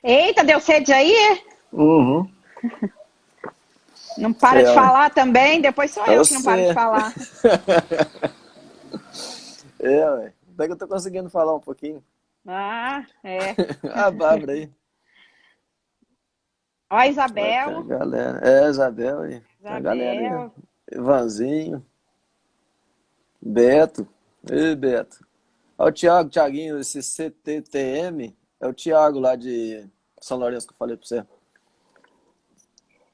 Eita, deu sede aí? Uhum. Não para de É, falar também? Depois sou eu eu que não paro de sei. falar. Ué. Até que eu tô conseguindo falar um pouquinho. Ah, é. A Bárbara aí. Ó, a Vai, tem a Isabel. galera. É, Isabel aí. Tem a galera aí. Isabel. Ivanzinho, Beto. Ei, Beto. Ó, o Thiaguinho, esse CTTM. É o Thiago lá de São Lourenço que eu falei pra você.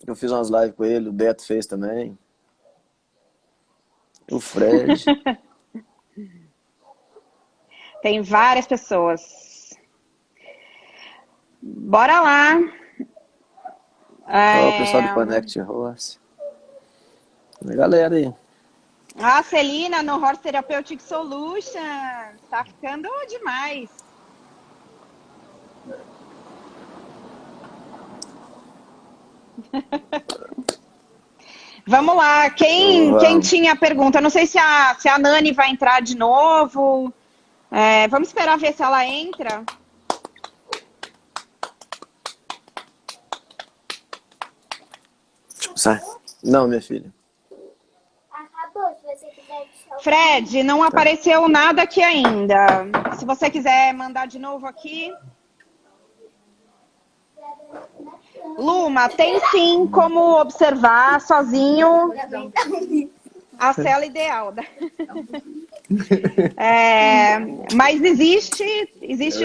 Eu fiz umas lives com ele, o Beto fez também. O Fred. Tem várias pessoas. Bora lá. Ó, o pessoal É... do Connect Horse. A galera aí. A Celina no Horse Therapeutic Solutions. Tá ficando demais. Vamos lá. Quem Vamos. tinha pergunta? Não sei se a Nani vai entrar de novo. Vamos esperar ver se ela entra. Sai. Não, minha filha. Acabou, se você quiser deixar o Fred, não Tá. apareceu nada aqui ainda. Se você quiser mandar de novo aqui. Luma, tem sim como observar sozinho a cela ideal. Mas existe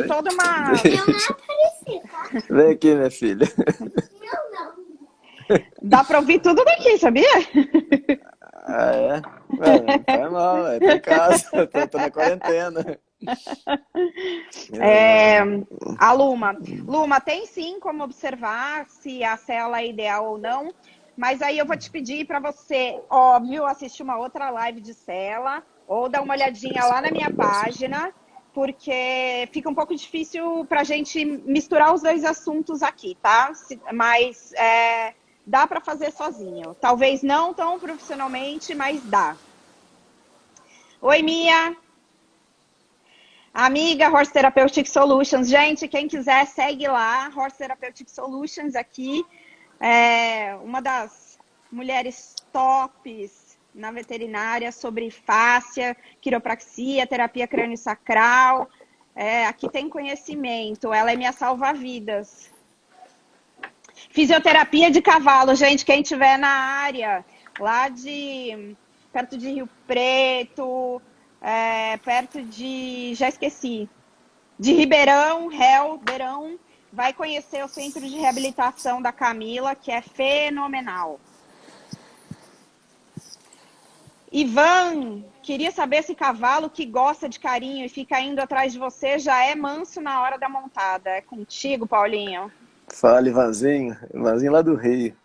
Oi? toda uma. Eu não apareci, tá? Vem aqui, minha filha. Eu não. Dá para ouvir tudo daqui, sabia? Ah, é? Ué, não faz mal, tá em casa, tô na quarentena. É, É, a Luma. Luma, tem sim como observar se a cela é ideal ou não. Mas aí eu vou te pedir para você, óbvio, assistir uma outra live de cela ou dar uma olhadinha esse lá na copo minha é grosso. página, porque fica um pouco difícil para a gente misturar os dois assuntos aqui, tá? Mas dá para fazer sozinho. Talvez não tão profissionalmente, mas dá. Oi, Mia. Amiga Horse Therapeutic Solutions. Gente, quem quiser, segue lá, Horse Therapeutic Solutions aqui. Uma das mulheres tops na veterinária sobre fáscia, quiropraxia, terapia crânio-sacral. Aqui tem conhecimento, ela é minha salva-vidas. Fisioterapia de cavalo, gente, quem tiver na área, lá de perto de Rio Preto, perto de, já esqueci, de Ribeirão, Beirão, vai conhecer o centro de reabilitação da Camila, que é fenomenal. Ivan, queria saber se cavalo que gosta de carinho e fica indo atrás de você já é manso na hora da montada. É contigo, Paulinho. Fala, Ivanzinho. Ivanzinho lá do Rio.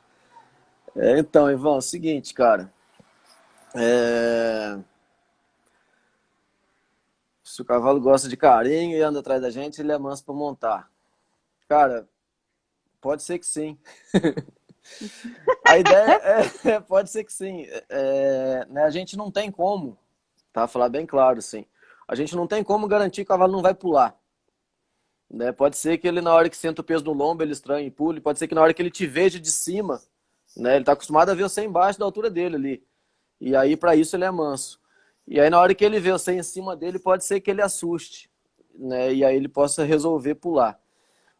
Então, Ivan, é o seguinte, cara. É, Se o cavalo gosta de carinho e anda atrás da gente, ele é manso pra montar. Cara, pode ser que sim. A ideia pode ser que sim. Né, a gente não tem como, tá? Falar bem claro, assim. A gente não tem como garantir que o cavalo não vai pular. Né? Pode ser que ele, na hora que senta o peso no lombo, ele estranhe e pule. Pode ser que na hora que ele te veja de cima, né? Ele tá acostumado a ver você embaixo da altura dele ali. E aí, para isso, ele é manso. E aí, na hora que ele vê você em cima dele, pode ser que ele assuste, né? E aí ele possa resolver pular.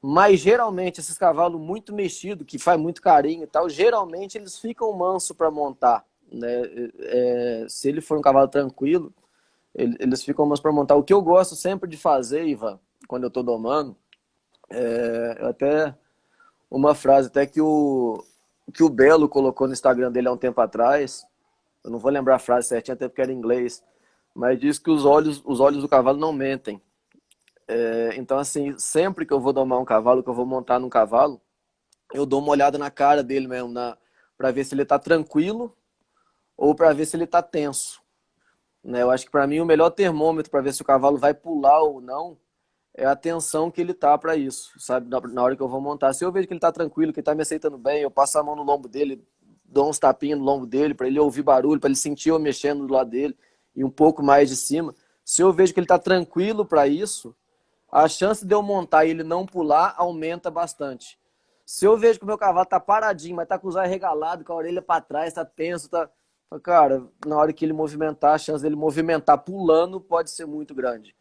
Mas geralmente esses cavalos muito mexidos, que faz muito carinho e tal, geralmente eles ficam manso para montar, né? Se ele for um cavalo tranquilo, eles ficam mansos para montar. O que eu gosto sempre de fazer, Ivan, quando eu tô domando, até uma frase até que o Belo colocou no Instagram dele há um tempo atrás. Eu não vou lembrar a frase certinha, até porque era em inglês, mas diz que os olhos do cavalo não mentem. Então, assim, sempre que eu vou domar um cavalo, que eu vou montar num cavalo, eu dou uma olhada na cara dele mesmo, para ver se ele tá tranquilo ou para ver se ele tá tenso. Né? Eu acho que para mim o melhor termômetro para ver se o cavalo vai pular ou não é a tensão que ele tá para isso, sabe? Na hora que eu vou montar. Se eu vejo que ele tá tranquilo, que ele tá me aceitando bem, eu passo a mão no lombo dele, dou uns tapinhas no lombo dele para ele ouvir barulho, para ele sentir eu mexendo do lado dele e um pouco mais de cima. Se eu vejo que ele tá tranquilo para isso, a chance de eu montar e ele não pular aumenta bastante. Se eu vejo que o meu cavalo tá paradinho, mas tá com os olhos regalados, com a orelha para trás, tá tenso, tá... Cara, na hora que ele movimentar, a chance dele movimentar pulando pode ser muito grande.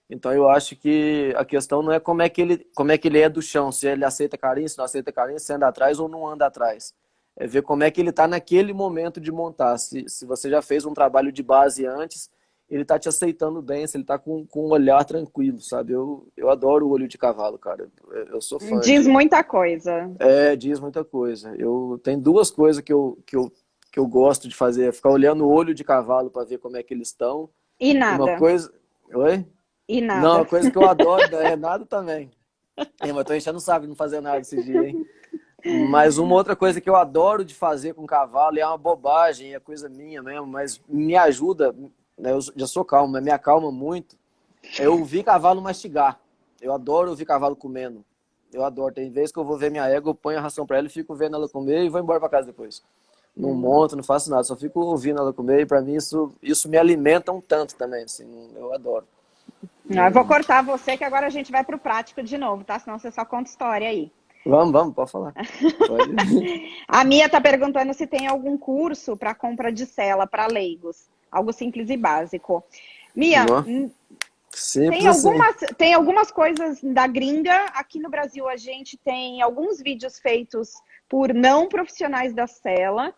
Então eu acho que a questão não é como é que ele é do chão, se ele aceita carinho, se não aceita carinho, se anda atrás ou não anda atrás. É ver como é que ele está naquele momento de montar. Se você já fez um trabalho de base antes, ele está te aceitando bem, se ele está com um olhar tranquilo, sabe? Eu adoro o olho de cavalo, cara. Eu sou fã. Diz muita coisa. Diz muita coisa. Tem duas coisas que eu gosto de fazer, é ficar olhando o olho de cavalo para ver como é que eles estão. E nada. Uma coisa... Oi? E nada. Não, uma coisa que eu adoro é nada também. Mas tô enchendo o saco de não fazer nada esse dia, hein? Mas uma outra coisa que eu adoro de fazer com cavalo, e é uma bobagem, é coisa minha mesmo, mas me ajuda, né? Eu já sou calmo, mas me acalma muito, é ouvir cavalo mastigar. Eu adoro ouvir cavalo comendo. Eu adoro. Tem vezes que eu vou ver minha égua, eu ponho a ração para ela e fico vendo ela comer e vou embora para casa depois. Não monto, não faço nada, só fico ouvindo ela comer e para mim isso me alimenta um tanto também, assim, eu adoro. Eu vou cortar você que agora a gente vai pro prático de novo, tá? Senão você só conta história aí. Vamos, pode falar. Pode. A Mia tá perguntando se tem algum curso para compra de sela para leigos. Algo simples e básico. Mia, tem algumas coisas da gringa. Aqui no Brasil a gente tem alguns vídeos feitos por não profissionais da sela.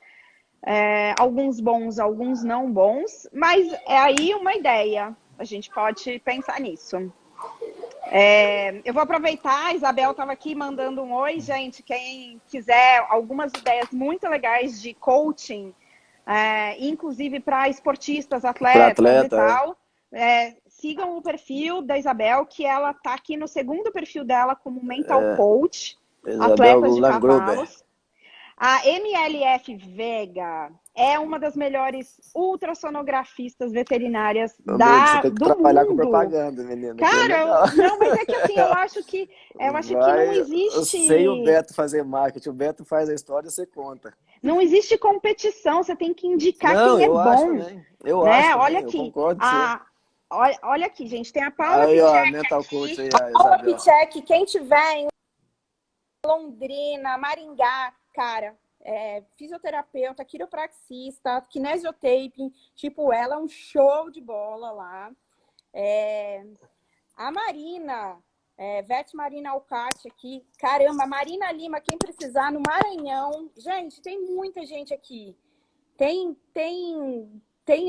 Alguns bons, alguns não bons. Mas é aí uma ideia. A gente pode pensar nisso. Eu vou aproveitar, a Isabel estava aqui mandando um oi, gente. Quem quiser algumas ideias muito legais de coaching, inclusive para esportistas, atletas e tal, sigam o perfil da Isabel, que ela está aqui no segundo perfil dela como mental coach, atletas de cavalos. A MLF Vega é uma das melhores ultrassonografistas veterinárias você tem que do trabalhar mundo. Com propaganda, menina. Cara, não, mas é que assim, eu acho que não existe... Eu sei o Beto fazer marketing, o Beto faz a história, você conta. Não existe competição, você tem que indicar quem é bom. Acho também. Eu acho também, olha aqui. Eu concordo olha aqui, gente, tem a Paula aí, Pichek mental aqui. coach aí, Paula Pichek, quem tiver em Londrina, Maringá, cara, fisioterapeuta, quiropraxista, kinesiotaping, tipo, ela é um show de bola lá. A Marina, Vete Marina Alcate aqui, caramba, Marina Lima, quem precisar, no Maranhão. Gente, tem muita gente aqui. Tem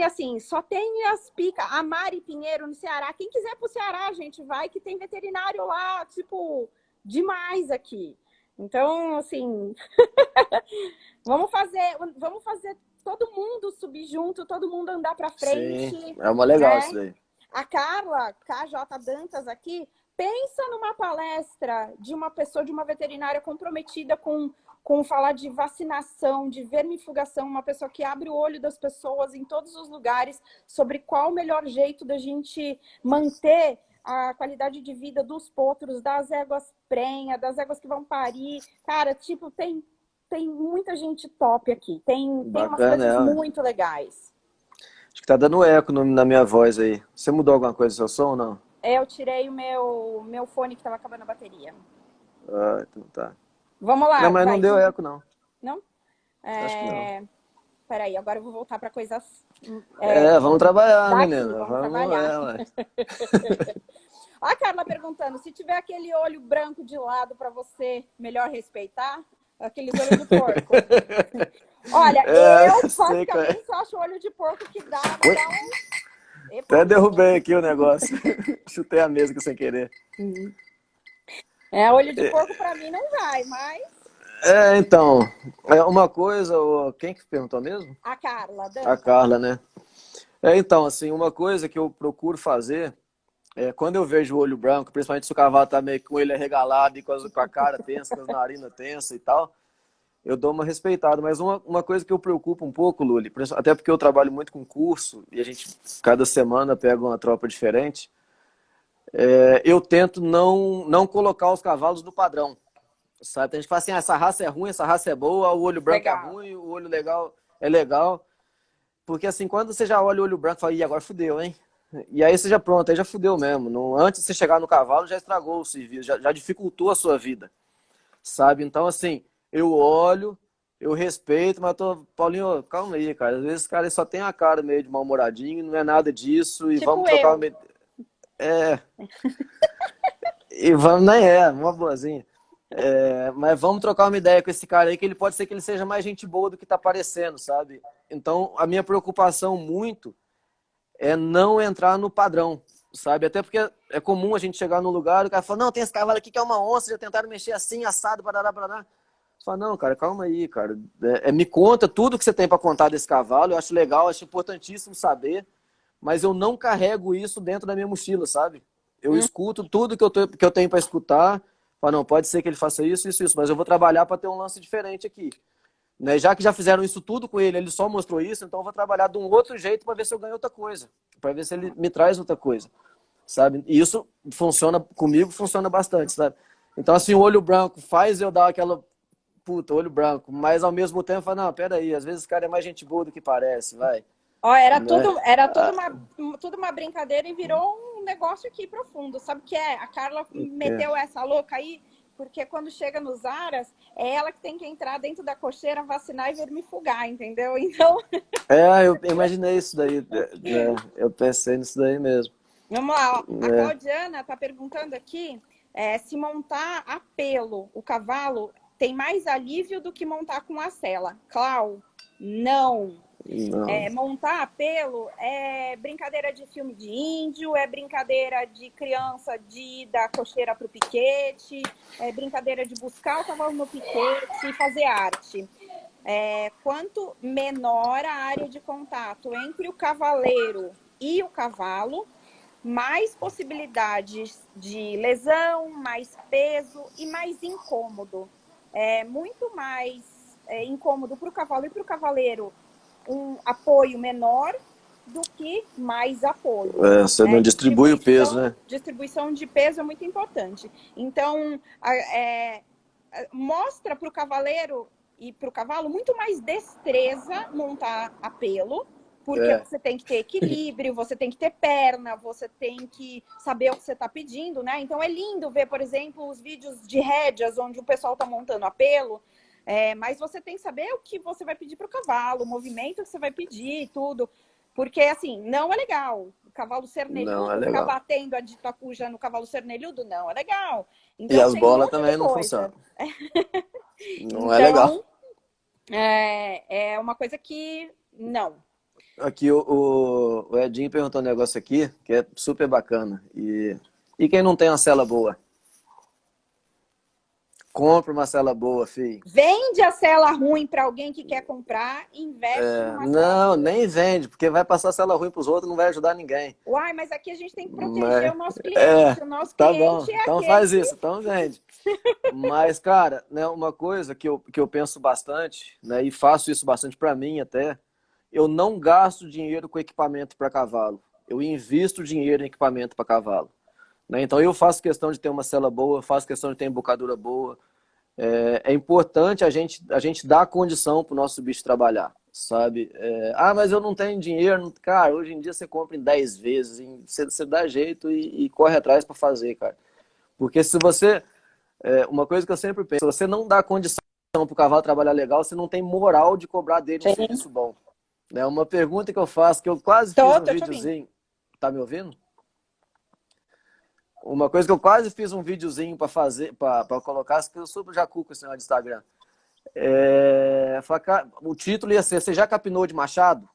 assim, só tem as picas. A Mari Pinheiro no Ceará. Quem quiser pro Ceará, gente, vai que tem veterinário lá, tipo, demais aqui. Então, assim, vamos fazer todo mundo subir junto, todo mundo andar para frente. Sim, é uma legal isso daí. A Carla, KJ Dantas aqui, pensa numa palestra de uma pessoa, de uma veterinária comprometida com falar de vacinação, de vermifugação, uma pessoa que abre o olho das pessoas em todos os lugares sobre qual o melhor jeito da gente manter a qualidade de vida dos potros, das éguas prenha, das éguas que vão parir. Cara, tipo, tem muita gente top aqui. Tem umas coisas muito legais. Acho que tá dando eco na minha voz aí. Você mudou alguma coisa no seu som ou não? Eu tirei o meu fone que tava acabando a bateria. Então tá. Vamos lá. Não, mas não deu eco, não. Não? Acho que não. Peraí, agora eu vou voltar para coisas... vamos trabalhar, daqui, menina. Vamos trabalhar. Olha a Carla perguntando, se tiver aquele olho branco de lado para você, melhor respeitar? Aqueles olhos de porco. Olha, eu basicamente só acho o olho de porco que dá um... Até derrubei aqui o negócio. Chutei a mesa sem querer. Olho de porco para mim não vai, mas... Então, uma coisa, quem que perguntou mesmo? A Carla. A Carla, né? Então, assim, uma coisa que eu procuro fazer, quando eu vejo o olho branco, principalmente se o cavalo tá meio com ele arregalado e com a cara tensa, com as narinas tensas e tal, eu dou uma respeitada. Mas uma coisa que eu preocupo um pouco, Luli, até porque eu trabalho muito com curso, e a gente, cada semana, pega uma tropa diferente, eu tento não colocar os cavalos no padrão. Sabe? A gente fala assim, essa raça é ruim, essa raça é boa, o olho branco é ruim, o olho legal é legal. Porque assim, quando você já olha o olho branco, fala, agora fudeu, hein? E aí você já pronto, aí já fudeu mesmo. Não, antes de você chegar no cavalo, já estragou o serviço, já dificultou a sua vida, sabe? Então, assim, eu olho, eu respeito, mas tô, Paulinho, calma aí, cara. Às vezes esse cara só tem a cara meio de mal-humoradinho, não é nada disso, e vamos Tipo trocar eu. uma. É, e vamos, nem é, uma boazinha. É, mas vamos trocar uma ideia com esse cara aí, que ele pode ser que ele seja mais gente boa do que tá parecendo, sabe? Então, a minha preocupação muito é não entrar no padrão, sabe? Até porque é comum a gente chegar num lugar e o cara fala, não, tem esse cavalo aqui que é uma onça, já tentaram mexer assim, assado, barará, barará. Você fala, não, cara, calma aí, cara. Me conta tudo que você tem para contar desse cavalo, eu acho legal, acho importantíssimo saber, mas eu não carrego isso dentro da minha mochila, sabe? Eu Hum. escuto tudo que eu tenho para escutar, falo, não, pode ser que ele faça isso, isso, isso, mas eu vou trabalhar para ter um lance diferente aqui. Né? Já que já fizeram isso tudo com ele, ele só mostrou isso, então eu vou trabalhar de um outro jeito para ver se eu ganho outra coisa, para ver se ele me traz outra coisa, sabe? E isso funciona comigo, funciona bastante, sabe? Então, assim, o olho branco faz eu dar aquela puta, olho branco, mas ao mesmo tempo, fala, não, peraí, às vezes o cara é mais gente boa do que parece, vai. Ó, Né? era tudo uma brincadeira e virou um negócio aqui profundo. Sabe o que é? A Carla É, meteu essa louca aí, porque quando chega nos aras, é ela que tem que entrar dentro da cocheira, vacinar e vermifugar, entendeu? Então, eu imaginei isso daí, né? Eu pensei nisso daí mesmo. vamos lá, ó. A Né? Claudiana tá perguntando aqui se montar a pelo, o cavalo, tem mais alívio do que montar com a sela. Clau, não. Não. Montar a pelo é brincadeira de filme de índio, é brincadeira de criança de ir da cocheira para o piquete, é brincadeira de buscar o cavalo no piquete e fazer arte. Quanto menor a área de contato entre o cavaleiro e o cavalo, mais possibilidades de lesão, mais peso e mais incômodo. É muito mais incômodo para o cavalo e para o cavaleiro um apoio menor do que mais apoio. Você não distribui o peso, né? Distribuição de peso é muito importante. Então, mostra para o cavaleiro e para o cavalo muito mais destreza montar a pelo, porque você tem que ter equilíbrio, você tem que ter perna, você tem que saber o que você está pedindo, né? Então é lindo ver, por exemplo, os vídeos de rédeas onde o pessoal está montando a pelo, mas você tem que saber o que você vai pedir para o cavalo, o movimento que você vai pedir, tudo. Porque, assim, não é legal. O cavalo Não é cernelhudo, ficar legal. batendo a ditacuja no cavalo cernelhudo, não é legal. E Então, as tem um bolas monte de também não coisa. funcionam. Não é legal. Então, é uma coisa que não. Aqui o Edinho perguntou um negócio aqui que é super bacana. E quem não tem uma cela boa? Compra uma cela boa, filho. Vende a cela ruim para alguém que quer comprar, investe numa cela Não, boa. nem vende, porque vai passar cela ruim pros outros, não vai ajudar ninguém. Uai, mas aqui a gente tem que proteger Mas, o nosso cliente. O nosso tá bom. cliente é Então aquele faz isso, então vende. Mas, cara, né, uma coisa que eu penso bastante, né, e faço isso bastante para mim até, eu não gasto dinheiro com equipamento para cavalo. Eu invisto dinheiro em equipamento para cavalo. Né? Então eu faço questão de ter uma sela boa, eu faço questão de ter embocadura boa. É importante a gente dar condição para o nosso bicho trabalhar, sabe? Mas eu não tenho dinheiro. Cara, hoje em dia você compra em 10 vezes, você dá jeito e corre atrás para fazer, cara. Porque se você... uma coisa que eu sempre penso, se você não dá condição para o cavalo trabalhar legal, você não tem moral de cobrar dele um serviço bom. Né? Uma pergunta que eu faço, que eu quase fiz um videozinho... Tá me ouvindo? Uma coisa que eu quase fiz um videozinho para fazer, para colocar, que eu sou do Jacu com esse negócio de Instagram. O título ia ser: Você já capinou de machado?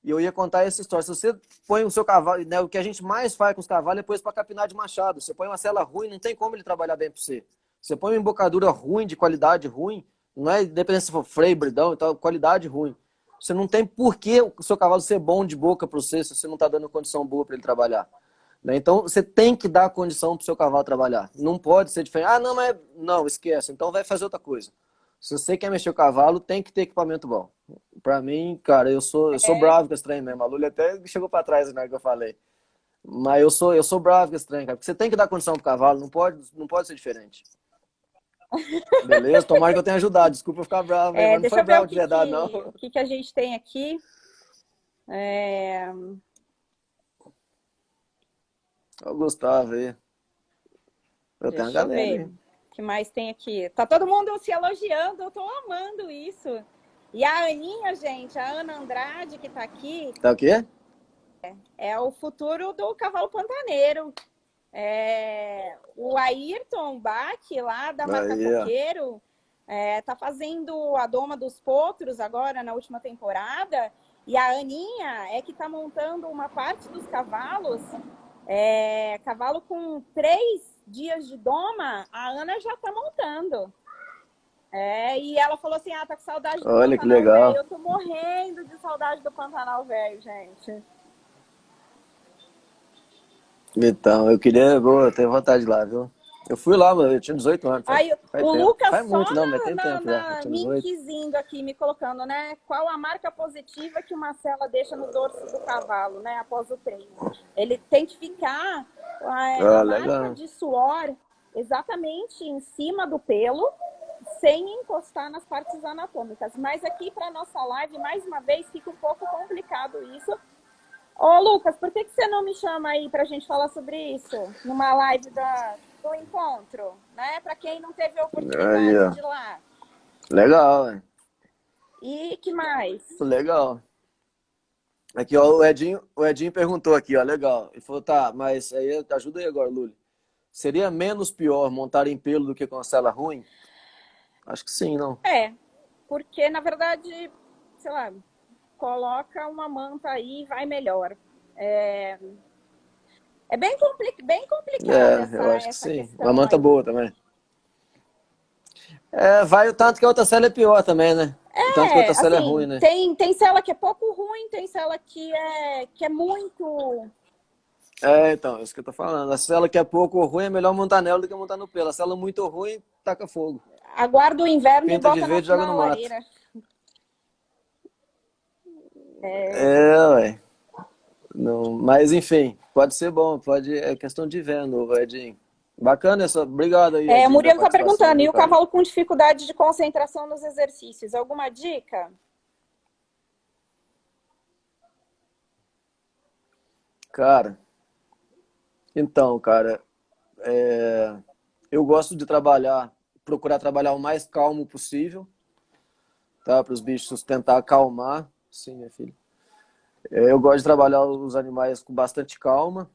E eu ia contar essa história. Se você põe o seu cavalo, né, o que a gente mais faz com os cavalos é depois para capinar de machado. Você põe uma sela ruim, não tem como ele trabalhar bem para você. Você põe uma embocadura ruim, de qualidade ruim, não é dependendo se for freio, bridão, então qualidade ruim. Você não tem por que o seu cavalo ser bom de boca para você se você não está dando condição boa para ele trabalhar. Né? Então, você tem que dar condição para o seu cavalo trabalhar. Não pode ser diferente. Não, mas não, esquece. Então vai fazer outra coisa. Se você quer mexer o cavalo, tem que ter equipamento bom. Para mim, cara, eu sou bravo com esse trem mesmo. A Lully até chegou para trás na hora que eu falei. Mas eu sou bravo com esse trem, cara. Porque você tem que dar condição pro cavalo, não pode ser diferente. Beleza? Tomara que eu tenha ajudado. Desculpa eu ficar bravo, mas não foi bravo de verdade, não. O que a gente tem aqui? Olha o Gustavo aí. Eu tenho uma Deixa eu galera ver. aí. O que mais tem aqui? Tá todo mundo se elogiando, eu tô amando isso. E a Aninha, gente, a Ana Andrade, que tá aqui, Tá o quê? é o futuro do cavalo pantaneiro. O Ayrton Bach, lá da marca Aí, ó. Coqueiro, tá fazendo a Doma dos Potros agora, na última temporada. E a Aninha é que tá montando uma parte dos cavalos. Cavalo com 3 dias de doma, a Ana já tá montando. E ela falou assim, tá com saudade do Olha que Pantanal Velho. legal. Eu tô morrendo de saudade do Pantanal Velho, gente. Então, eu tenho vontade de ir lá, viu? Eu fui lá, mano, eu tinha 18 anos, Aí faz o tempo. Lucas Faz só muito, não, mas tem tempo já. Eu tinha me 18. inquisindo aqui, me colocando, né? Qual a marca positiva que uma sela deixa no dorso do cavalo, né? Após o treino. Ele tem que ficar Ah, a marca legal. de suor exatamente em cima do pelo, sem encostar nas partes anatômicas. Mas aqui para nossa live, mais uma vez, fica um pouco complicado isso. Ô, Lucas, por que você não me chama aí pra gente falar sobre isso? Numa live do encontro, né? Para quem não teve a Aí, oportunidade ó. de ir lá. Legal, velho. E que mais? Legal. Aqui, ó, o Edinho perguntou aqui, ó, legal. Ele falou, tá, mas aí ajuda aí agora, Luli. Seria menos pior montar em pelo do que com a sela ruim? Acho que sim, não. Porque na verdade, sei lá, coloca uma manta aí e vai melhor. É bem complicada Eu acho que essa sim. Uma questão manta aí. boa também. Vai o tanto que a outra cela é pior também, né? O tanto que a outra cela é ruim, Assim, né? tem cela que é pouco ruim, tem cela que é muito. Então, é isso que eu tô falando. A cela que é pouco ruim é melhor montar nela do que montar no pelo. A cela muito ruim, taca fogo. Aguarda o inverno e Pinta de bota verde e joga na no mato. lareira. Ué. Não, mas enfim, pode ser bom, pode. É questão de ver, novo, Edinho. Bacana essa. Obrigado aí, O Edinho, da Murilo tá participação, perguntando, e viu, o cara? cavalo com dificuldade de concentração nos exercícios? Alguma dica? Cara, então, cara, eu gosto de procurar trabalhar o mais calmo possível, tá? Para os bichos tentar acalmar. Sim, minha filha. Eu gosto de trabalhar os animais com bastante calma.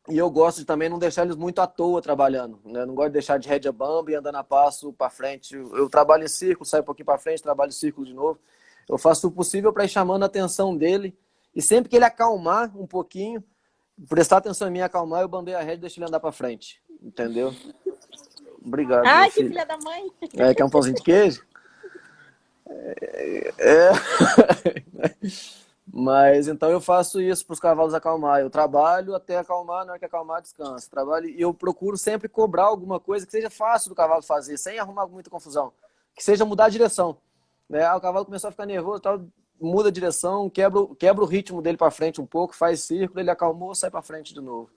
E eu gosto de também não deixar eles muito à toa trabalhando, né? Não gosto de deixar de rédea bamba e andando a passo para frente. Eu trabalho em círculo, saio um pouquinho para frente, trabalho em círculo de novo. Eu faço o possível para ir chamando a atenção dele. E sempre que ele acalmar um pouquinho, prestar atenção em mim, acalmar, eu bambeio a rédea e deixo ele andar para frente. Entendeu? Obrigado, minha Ai, que filha. filha da mãe! Quer um pãozinho de queijo? É. Mas então eu faço isso para os cavalos acalmar. Eu trabalho até acalmar, na hora que acalmar, descanso. Trabalho e eu procuro sempre cobrar alguma coisa que seja fácil do cavalo fazer, sem arrumar muita confusão. Que seja mudar a direção. Né? O cavalo começou a ficar nervoso, tal, muda a direção, quebra o ritmo dele para frente um pouco, faz círculo, ele acalmou, sai para frente de novo.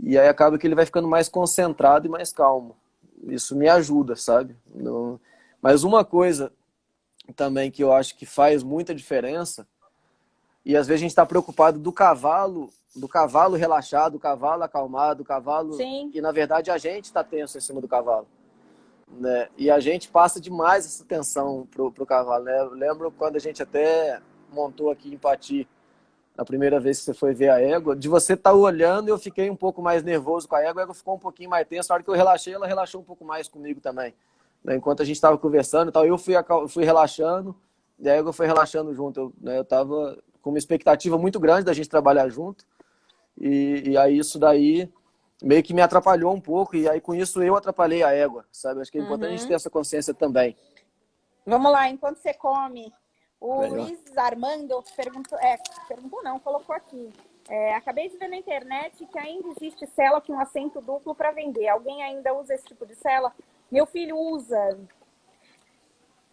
E aí acaba que ele vai ficando mais concentrado e mais calmo. Isso me ajuda, sabe? Não... Mas uma coisa também que eu acho que faz muita diferença, e às vezes a gente está preocupado do cavalo relaxado, do cavalo acalmado, do cavalo. Sim. E na verdade a gente está tenso em cima do cavalo. Né? E a gente passa demais essa tensão pro cavalo. Né? Eu lembro quando a gente até montou aqui em Pati, a primeira vez que você foi ver a égua, de você estar olhando, eu fiquei um pouco mais nervoso com a égua ficou um pouquinho mais tensa. Na hora que eu relaxei, ela relaxou um pouco mais comigo também. Né? Enquanto a gente estava conversando e tal, eu fui relaxando, e a égua foi relaxando junto. Eu estava com uma expectativa muito grande da gente trabalhar junto, e aí isso daí meio que me atrapalhou um pouco, e aí com isso eu atrapalhei a égua, sabe? Acho que é importante a gente ter essa consciência também. Vamos lá, enquanto você come, o Melhor. Luiz Armando perguntou não, colocou aqui. Acabei de ver na internet que ainda existe sela com assento duplo para vender. Alguém ainda usa esse tipo de sela? Meu filho usa.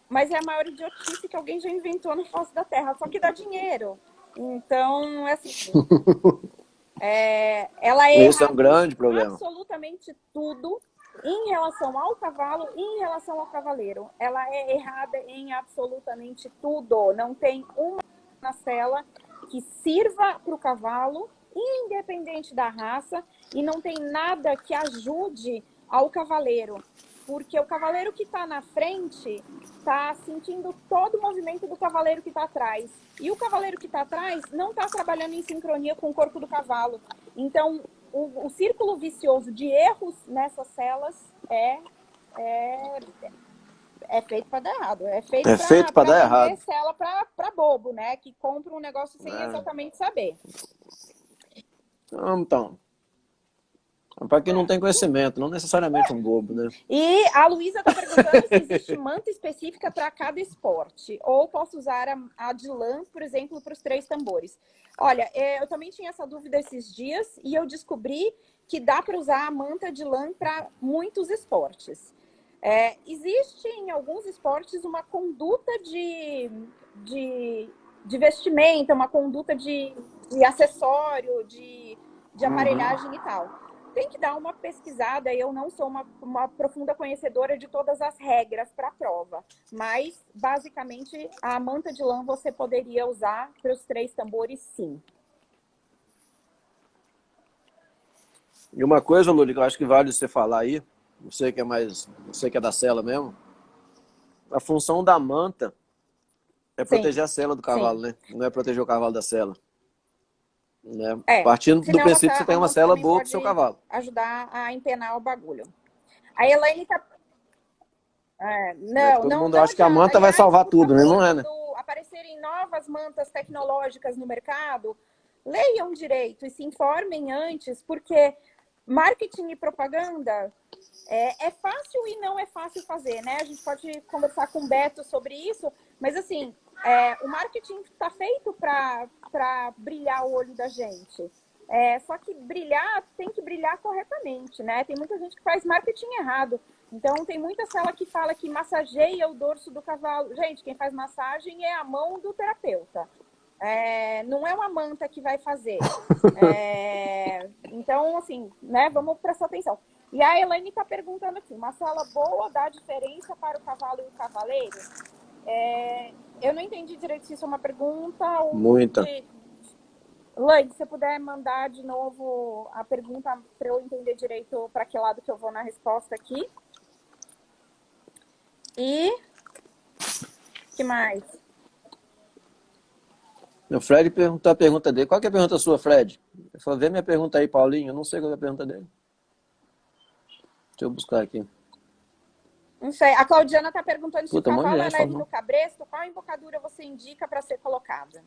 Mas é a maior idiotice que alguém já inventou no face da Terra. Só que dá dinheiro. Então, é assim. Ela é Esse é um errada grande em problema. absolutamente tudo em relação ao cavalo e em relação ao cavaleiro. Ela é errada em absolutamente tudo. Não tem uma na sela que sirva para o cavalo independente da raça, e não tem nada que ajude ao cavaleiro. Porque o cavaleiro que está na frente está sentindo todo o movimento do cavaleiro que está atrás. E o cavaleiro que está atrás não está trabalhando em sincronia com o corpo do cavalo. Então, o círculo vicioso de erros nessas celas é feito para dar errado. É feito para dar vender errado. cela para bobo, né? Que compra um negócio sem exatamente saber. Então, para quem não tem conhecimento, não necessariamente um bobo, né? E a Luísa está perguntando se existe manta específica para cada esporte. Ou posso usar a de lã, por exemplo, para os 3 tambores. Olha, eu também tinha essa dúvida esses dias e eu descobri que dá para usar a manta de lã para muitos esportes. Existe em alguns esportes uma conduta de vestimenta, uma conduta de acessório, de aparelhagem e tal. Tem que dar uma pesquisada. Eu não sou uma profunda conhecedora de todas as regras para a prova, mas basicamente a manta de lã você poderia usar para os 3 tambores, sim. E uma coisa, Luli, que eu acho que vale você falar aí, você que é da sela mesmo, a função da manta é proteger a sela do cavalo, né? Não é proteger o cavalo da sela. Né? Partindo do princípio que você tem uma cela boa pro seu cavalo. Ajudar a empenar o bagulho. A Elaine tá... Todo mundo acha que a manta vai salvar tudo, né? Não é, né? Quando aparecerem novas mantas tecnológicas no mercado, leiam direito e se informem antes, porque marketing e propaganda é fácil e não é fácil fazer, né? A gente pode conversar com o Beto sobre isso, mas assim, o marketing está feito para brilhar o olho da gente. Só que brilhar, tem que brilhar corretamente, né? Tem muita gente que faz marketing errado. Então, tem muita cela que fala que massageia o dorso do cavalo. Gente, quem faz massagem é a mão do terapeuta. Não é uma manta que vai fazer. Então, assim, né? Vamos prestar atenção. E a Elaine está perguntando aqui, uma cela boa dá diferença para o cavalo e o cavaleiro? Eu não entendi direito se isso é uma pergunta ou... Muita. Elaine, se você puder mandar de novo a pergunta para eu entender direito para que lado que eu vou na resposta aqui. E... que mais? O Fred perguntou a pergunta dele. Qual que é a pergunta sua, Fred? Ele falou, vê minha pergunta aí, Paulinho. Eu não sei qual é a pergunta dele. Deixa eu buscar aqui. Não sei. A Claudiana está perguntando se o Puta, um monte de cavalo é gente leve falando. no cabresto, qual embocadura você indica para ser colocada?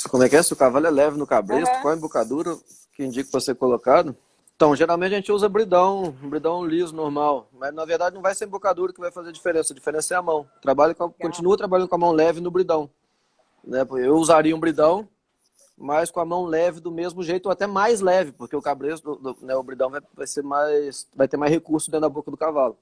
Como é que é? Se o cavalo é leve no cabresto, qual a embocadura que indica para ser colocado? Então, geralmente a gente usa bridão, um bridão liso, normal. Mas, na verdade, não vai ser a embocadura que vai fazer a diferença. A diferença é a mão. Continua trabalhando com a mão leve no bridão. Né? Eu usaria um bridão, mas com a mão leve do mesmo jeito, ou até mais leve, porque o cabresto, né, o bridão vai ter mais recurso dentro da boca do cavalo.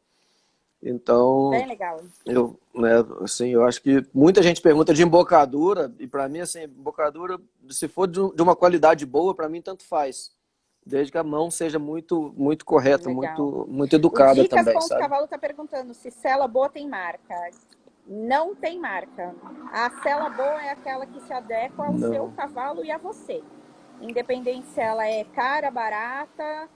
Então, bem legal. eu acho que muita gente pergunta de embocadura, e para mim, assim, embocadura, se for de uma qualidade boa, para mim, tanto faz. Desde que a mão seja muito, muito correta, muito educada o Dicas também, com sabe? o Cavalo está perguntando se cela boa tem marca. Não tem marca. A cela boa é aquela que se adequa ao seu cavalo e a você. Independente se ela é cara, barata,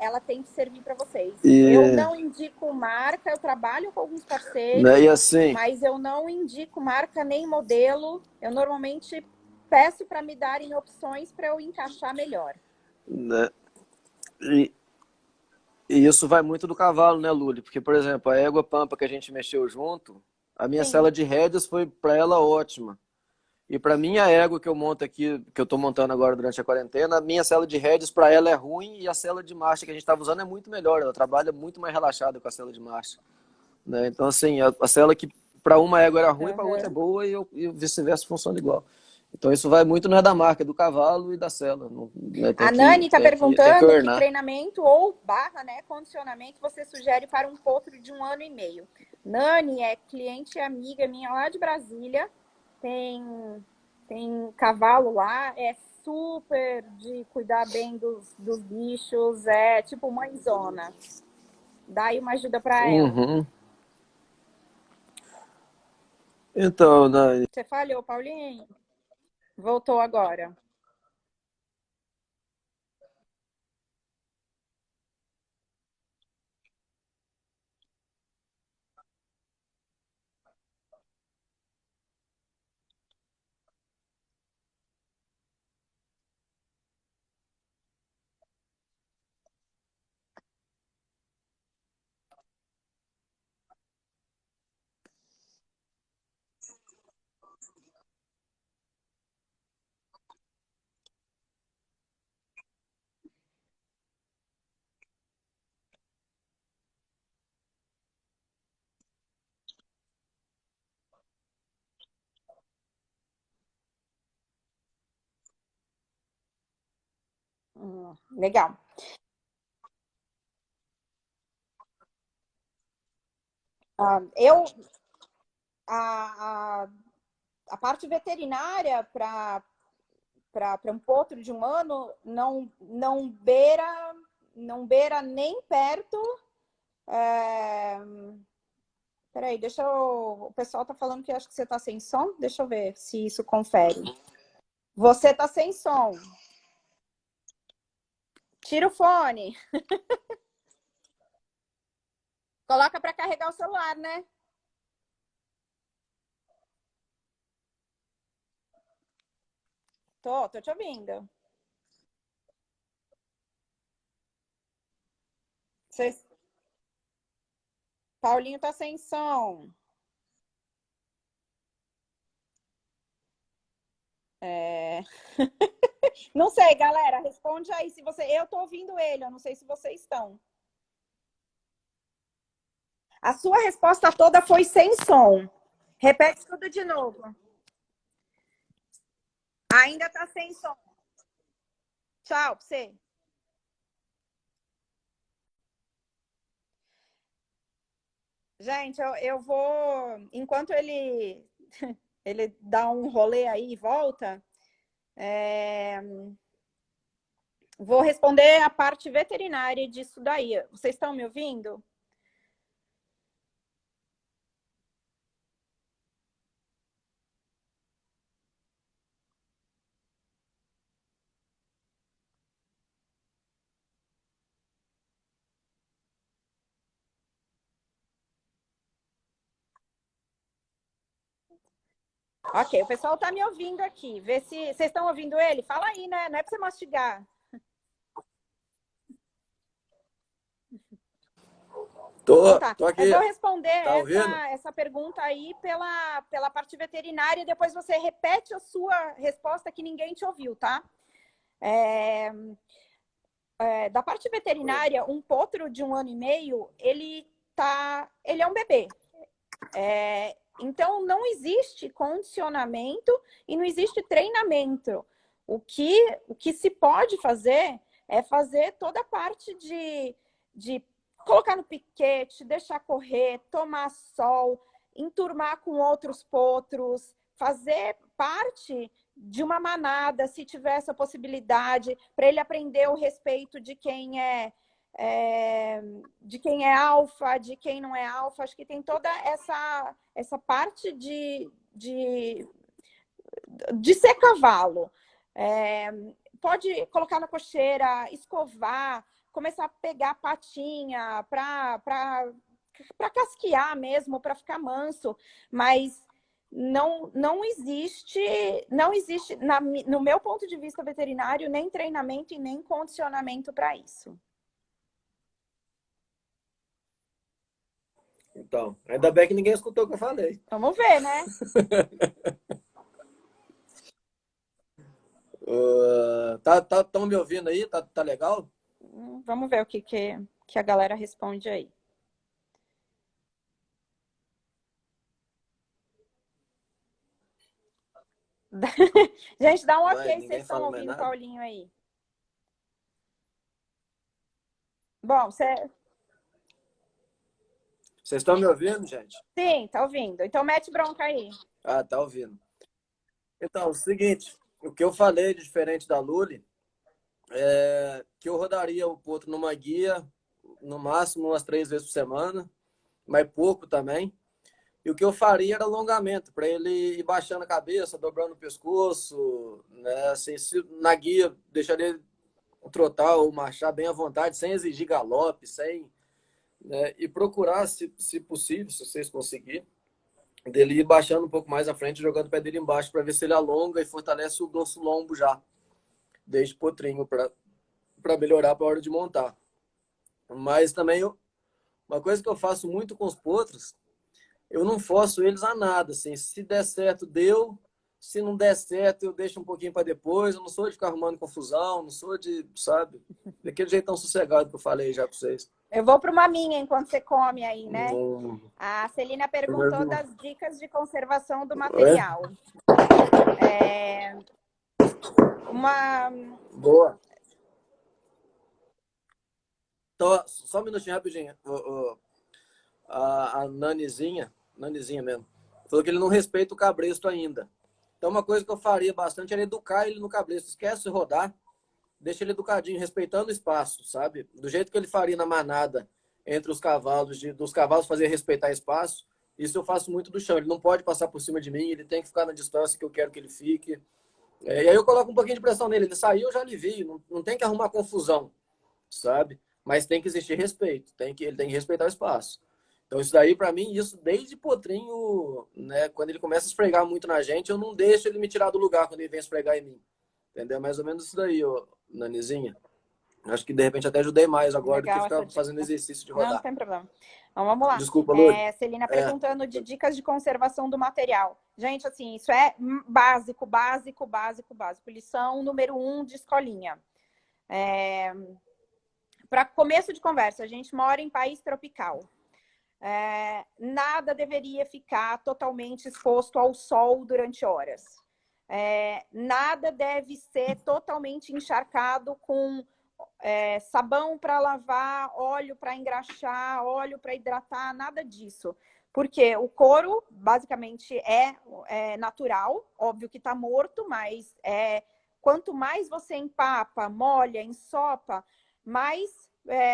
ela tem que servir para vocês. Eu não indico marca, eu trabalho com alguns parceiros, e assim, mas eu não indico marca nem modelo. Eu normalmente peço para me darem opções para eu encaixar melhor. Né? E isso vai muito do cavalo, né, Luli? Porque, por exemplo, a égua pampa que a gente mexeu junto, a minha cela de rédeas foi para ela ótima. E para minha égua que eu monto aqui, que eu estou montando agora durante a quarentena, a minha cela de rédeas para ela é ruim e a cela de marcha que a gente estava usando é muito melhor. Ela trabalha muito mais relaxada com a cela de marcha. Né? Então, assim, a cela que para uma égua era ruim, para outra é boa e vice-versa funciona igual. Então, isso vai muito, não é da marca, é do cavalo e da sela. A Nani está perguntando que treinamento ou né, condicionamento você sugere para um potro de 1 ano e meio. Nani é cliente e amiga minha lá de Brasília, tem cavalo lá, é super de cuidar bem dos bichos, é tipo mãezona. Dá aí uma ajuda para ela. Então, Nani, Você falhou, Paulinho. Voltou agora. Legal. Eu, a, a, a parte veterinária para um potro de 1 ano não beira nem perto. É... Peraí, o pessoal tá falando que acho que você tá sem som. Deixa eu ver se isso confere. Você tá sem som. Tira o fone. Coloca para carregar o celular, né? Tô te ouvindo. Vocês... Paulinho tá sem som. Não sei, galera. Responde aí se você. Eu tô ouvindo ele, eu não sei se vocês estão. A sua resposta toda foi sem som. Repete tudo de novo. Ainda tá sem som. Tchau pra você. Gente, eu vou. Enquanto ele dá um rolê aí e volta, vou responder a parte veterinária disso daí. Vocês estão me ouvindo? Ok, o pessoal tá me ouvindo aqui. Vê se vocês estão ouvindo ele. Fala aí, né? Não é para você mastigar. Então tá. tô Eu aqui. vou responder Tá ouvindo? essa pergunta aí pela parte veterinária e depois você repete a sua resposta que ninguém te ouviu, tá? Da parte veterinária, um potro de 1 ano e meio, ele é um bebê. Então, não existe condicionamento e não existe treinamento. O que se pode fazer é fazer toda a parte de colocar no piquete, deixar correr, tomar sol, enturmar com outros potros, fazer parte de uma manada, se tiver essa possibilidade, para ele aprender o respeito de quem é alfa, de quem não é alfa. Acho que tem toda essa parte de ser cavalo. Pode colocar na cocheira, escovar, começar a pegar a patinha para casquear mesmo, para ficar manso, mas não existe, no meu ponto de vista veterinário, nem treinamento e nem condicionamento para isso. Então, ainda bem que ninguém escutou o que eu falei. Vamos ver, né? Tão me ouvindo aí? Tá legal? Vamos ver o que a galera responde aí. Gente, dá um ok se vocês estão ouvindo o Paulinho aí. Bom, Vocês estão me ouvindo, gente? Sim, tá ouvindo. Então mete bronca aí. Ah, tá ouvindo. Então, o seguinte, o que eu falei de diferente da Luli é que eu rodaria o potro numa guia, no máximo umas 3 vezes por semana, mas pouco também, E o que eu faria era alongamento, para ele ir baixando a cabeça, dobrando o pescoço, né? Assim, na guia, deixaria ele trotar ou marchar bem à vontade, sem exigir galope, sem, né? E procurar, se possível, se vocês conseguirem, dele ir baixando um pouco mais à frente, jogando o pé dele embaixo, para ver se ele alonga e fortalece o dorso lombo já, desde potrinho, para melhorar para a hora de montar. Mas também, uma coisa que eu faço muito com os potros, eu não forço eles a nada, assim, se der certo, deu, se não der certo, eu deixo um pouquinho para depois, eu não sou de ficar arrumando confusão, não sou de, sabe, daquele jeitão sossegado que eu falei já para vocês. Eu vou para uma minha enquanto você come aí, né? Hum. A Celina perguntou das dicas de conservação do É? material. Uma... Boa. Então, só um minutinho rapidinho. A Nanizinha mesmo, falou que ele não respeita o cabresto ainda. Então, uma coisa que eu faria bastante era educar ele no cabresto. Esquece de rodar, deixa ele educadinho, respeitando o espaço, sabe? Do jeito que ele faria na manada entre os cavalos, dos cavalos fazer respeitar espaço. Isso eu faço muito do chão. Ele não pode passar por cima de mim, ele tem que ficar na distância que eu quero que ele fique. E aí eu coloco um pouquinho de pressão nele. Ele saiu, eu já alivio. Não tem que arrumar confusão, sabe? Mas tem que existir respeito. Ele tem que respeitar o espaço. Então, isso daí, para mim, isso desde potrinho, né? Quando ele começa a esfregar muito na gente, eu não deixo ele me tirar do lugar quando ele vem esfregar em mim. Entendeu? Mais ou menos isso daí, Nanizinha. Acho que, de repente, até ajudei mais agora do que ficar fazendo exercício de rodar. Não tem problema. Então, vamos lá. Desculpa, Lúcia. Celina perguntando de dicas de conservação do material. Gente, assim, isso é básico. Lição número 1 de escolinha. Para começo de conversa, a gente mora em país tropical. Nada deveria ficar totalmente exposto ao sol durante horas. Nada deve ser totalmente encharcado com sabão para lavar, óleo para engraxar, óleo para hidratar, nada disso. Porque o couro, basicamente, é natural, óbvio que está morto, mas quanto mais você empapa, molha, ensopa, mais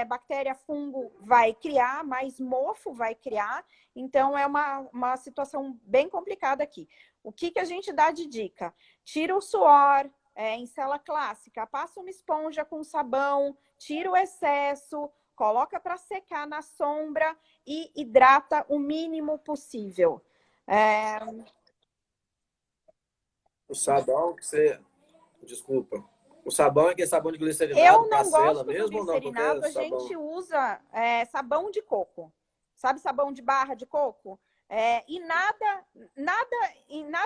bactéria, fungo vai criar, mais mofo vai criar. Então, é uma situação bem complicada aqui. O que a gente dá de dica? Tira o suor, em cela clássica, passa uma esponja com sabão, tira o excesso, coloca para secar na sombra e hidrata o mínimo possível. O sabão que você... Desculpa. O sabão é aquele sabão de glicerinado? Eu não gosto mesmo, do glicerinado, a gente usa sabão de coco. Sabe sabão de barra de coco? E nada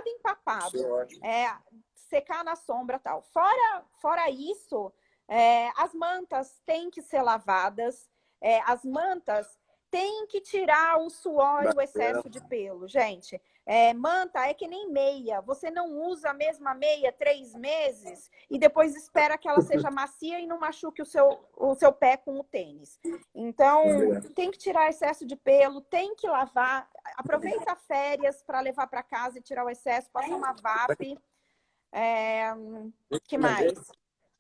empapado. Isso é ótimo. Secar na sombra e tal. Fora isso, as mantas têm que ser lavadas, as mantas têm que tirar o suor e o excesso de pelo, gente. Manta é que nem meia. Você não usa a mesma meia 3 meses e depois espera que ela seja macia e não machuque o seu pé com o tênis. Então, tem que tirar excesso de pelo, tem que lavar. Aproveita férias para levar para casa e tirar o excesso, passa uma VAP. Que mais?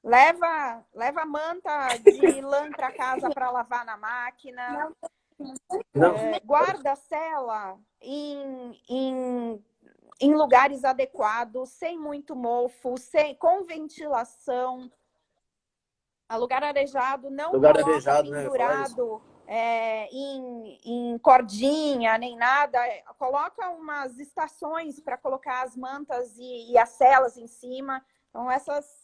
Leva a manta de lã para casa para lavar na máquina. Guarda a sela em lugares adequados, sem muito mofo, com ventilação. A lugar arejado não coloca pendurado em cordinha, nem nada. Coloca umas estações para colocar as mantas e as selas em cima. Então, essas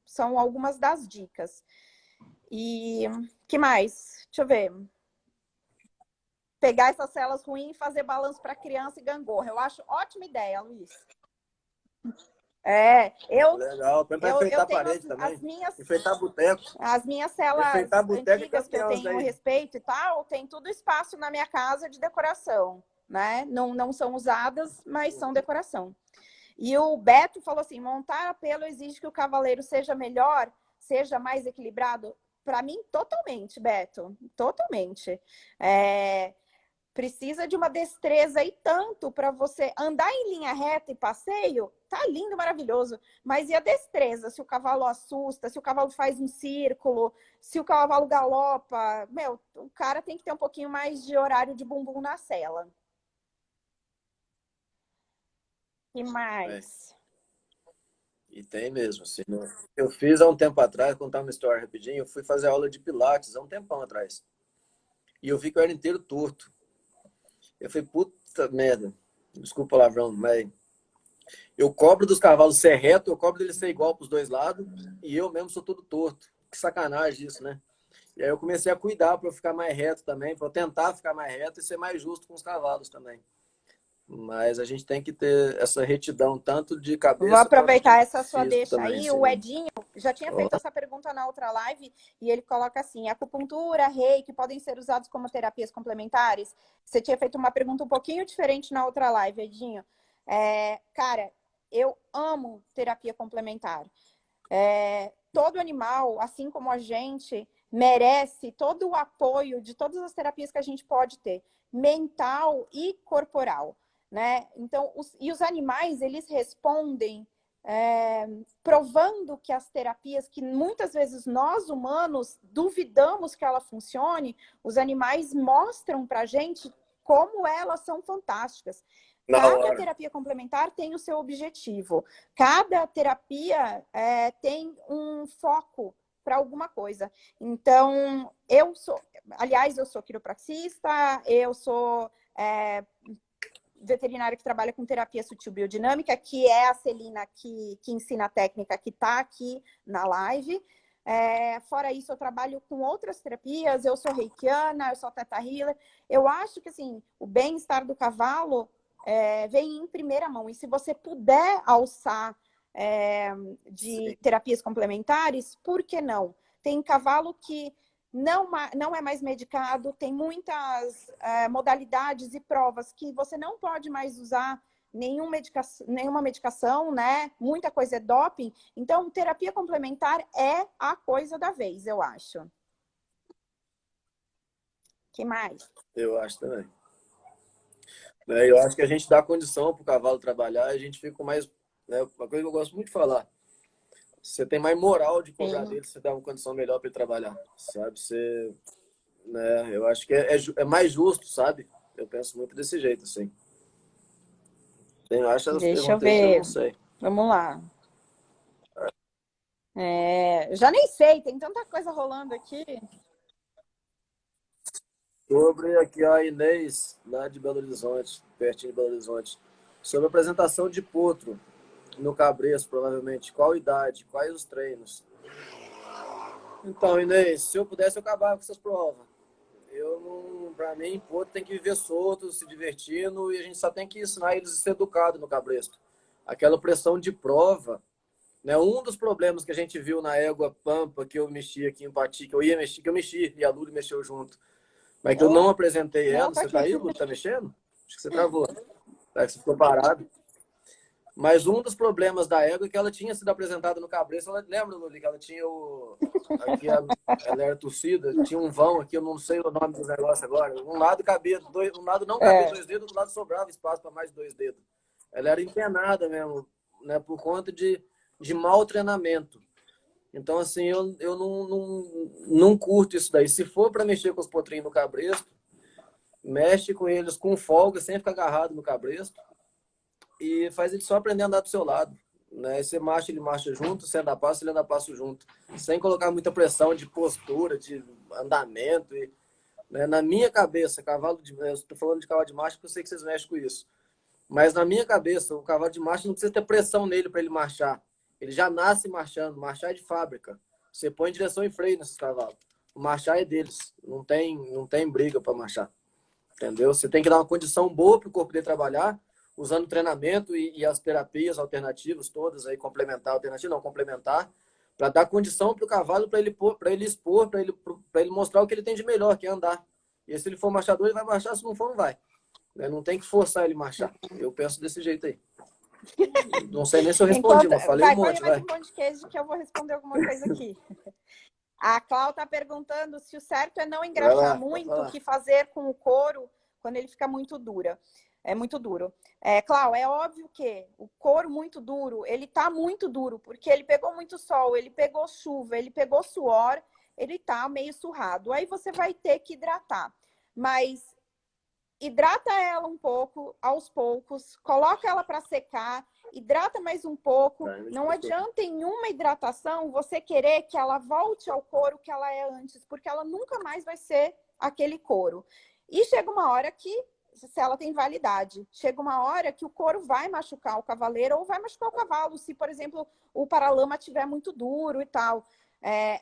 são algumas das dicas. E que mais? Deixa eu ver. Pegar essas celas ruins e fazer balanço para criança e gangorra. Eu acho ótima ideia, Luiz. Legal, para enfeitar a parede também. Enfeitar boteco. As minhas celas antigas que eu tenho respeito e tal, tem tudo espaço na minha casa de decoração, né? Não são usadas, mas são decoração. E o Beto falou assim, montar a pelo exige que o cavaleiro seja melhor, seja mais equilibrado. Para mim, totalmente, Beto. Totalmente. Precisa de uma destreza e tanto para você andar em linha reta e passeio, tá lindo, maravilhoso. Mas e a destreza? Se o cavalo assusta, se o cavalo faz um círculo, se o cavalo galopa, o cara tem que ter um pouquinho mais de horário de bumbum na sela. Que mais? E tem mesmo, assim. Eu fiz há um tempo atrás, contar uma história rapidinho, eu fui fazer aula de pilates há um tempão atrás. E eu vi que eu era inteiro torto. Eu falei, puta merda, desculpa o palavrão, mas eu cobro dos cavalos ser reto, eu cobro deles ser igual pros dois lados, e eu mesmo sou todo torto. Que sacanagem isso, né? E aí eu comecei a cuidar para eu ficar mais reto também, para eu tentar ficar mais reto e ser mais justo com os cavalos também. Mas a gente tem que ter essa retidão, tanto de Vou cabeça quanto aproveitar de essa sua físico deixa também. aí. Assim, O né? Edinho já tinha feito essa pergunta na outra live e ele coloca assim: acupuntura, reiki podem ser usados como terapias complementares? Você tinha feito uma pergunta um pouquinho diferente na outra live, Edinho. Cara, eu amo terapia complementar. Todo animal, assim como a gente, merece todo o apoio de todas as terapias que a gente pode ter, mental e corporal, né? Então, os animais, eles respondem provando que as terapias que muitas vezes nós humanos duvidamos que ela funcione, os animais mostram pra gente como elas são fantásticas. Cada terapia complementar tem o seu objetivo. Cada terapia tem um foco para alguma coisa. Então, eu sou quiropraxista, eu sou veterinária que trabalha com terapia sutil biodinâmica, que é a Celina que ensina a técnica que está aqui na live. Fora isso, eu trabalho com outras terapias, eu sou reikiana, eu sou teta healer. Eu acho que assim, o bem-estar do cavalo vem em primeira mão. E se você puder alçar de terapias complementares, por que não? Tem cavalo que não é mais medicado, tem muitas modalidades e provas que você não pode mais usar nenhuma medicação, né? Muita coisa é doping. Então, terapia complementar é a coisa da vez, eu acho. Que mais? Eu acho também. Eu acho que a gente dá condição para o cavalo trabalhar e a gente fica com mais... Né, uma coisa que eu gosto muito de falar. Você tem mais moral de cobrar dele, você dá uma condição melhor para ele trabalhar, sabe? Você, né, eu acho que é mais justo, sabe? Eu penso muito desse jeito, assim. Acho as Deixa eu perguntas aí que eu ver. não sei. Vamos lá. Já nem sei, tem tanta coisa rolando aqui. Sobre aqui a Inês, lá de Belo Horizonte, pertinho de Belo Horizonte. Sobre a apresentação de potro no cabresto, provavelmente. Qual idade? Quais os treinos? Então, Inês, se eu pudesse, eu acabava com essas provas. Para mim, potro tem que viver solto, se divertindo, e a gente só tem que ensinar eles a ser educados no cabresto. Aquela pressão de prova, né? Um dos problemas que a gente viu na égua Pampa, que eu mexi aqui em Pati, que eu mexi, e a Luli mexeu junto. Mas que eu não apresentei ela. Você tá aí, Lu? Tá mexendo? Acho que você travou. Tá, que você ficou parado. Mas um dos problemas da égua é que ela tinha sido apresentada no cabresto. Ela lembra, Luli, que ela tinha aqui ela era torcida, tinha um vão aqui, eu não sei o nome dos negócios agora. Um lado cabia um lado não cabia 2 dedos, do lado sobrava espaço para mais 2 dedos. Ela era empenada mesmo, né, por conta de mau treinamento. Então, assim, eu não curto isso daí. Se for para mexer com os potrinhos no cabresto, mexe com eles com folga, sem ficar agarrado no cabresto, e faz ele só aprender a andar do seu lado. Né? Você marcha, ele marcha junto, você anda passo, ele anda passo junto. Sem colocar muita pressão de postura, de andamento. Né? Na minha cabeça, eu estou falando de cavalo de marcha porque eu sei que vocês mexem com isso. Mas na minha cabeça, o cavalo de marcha não precisa ter pressão nele para ele marchar. Ele já nasce marchando, marchar é de fábrica. Você põe direção e freio nesses cavalos. O marchar é deles, não tem briga para marchar. Entendeu? Você tem que dar uma condição boa para o corpo dele trabalhar, usando treinamento e as terapias alternativas todas, aí complementar, para dar condição para o cavalo, para ele expor, para ele mostrar o que ele tem de melhor, que é andar. E se ele for marchador, ele vai marchar, se não for, não vai. Não tem que forçar ele marchar. Eu penso desse jeito aí. Não sei nem se eu respondi, mas falei um monte. Põe mais um pão de queijo que eu vou responder alguma coisa aqui. A Clau está perguntando se o certo é não engraxar muito, o que fazer com o couro quando ele fica muito dura. É muito duro. Clau, é óbvio que o couro muito duro, ele tá muito duro, porque ele pegou muito sol, ele pegou chuva, ele pegou suor, ele tá meio surrado. Aí você vai ter que hidratar. Mas hidrata ela um pouco, aos poucos, coloca ela para secar, hidrata mais um pouco. Não adianta em uma hidratação você querer que ela volte ao couro que ela é antes, porque ela nunca mais vai ser aquele couro. E chega uma hora que, se ela tem validade, chega uma hora que o couro vai machucar o cavaleiro ou vai machucar o cavalo, se, por exemplo, o paralama estiver muito duro e tal.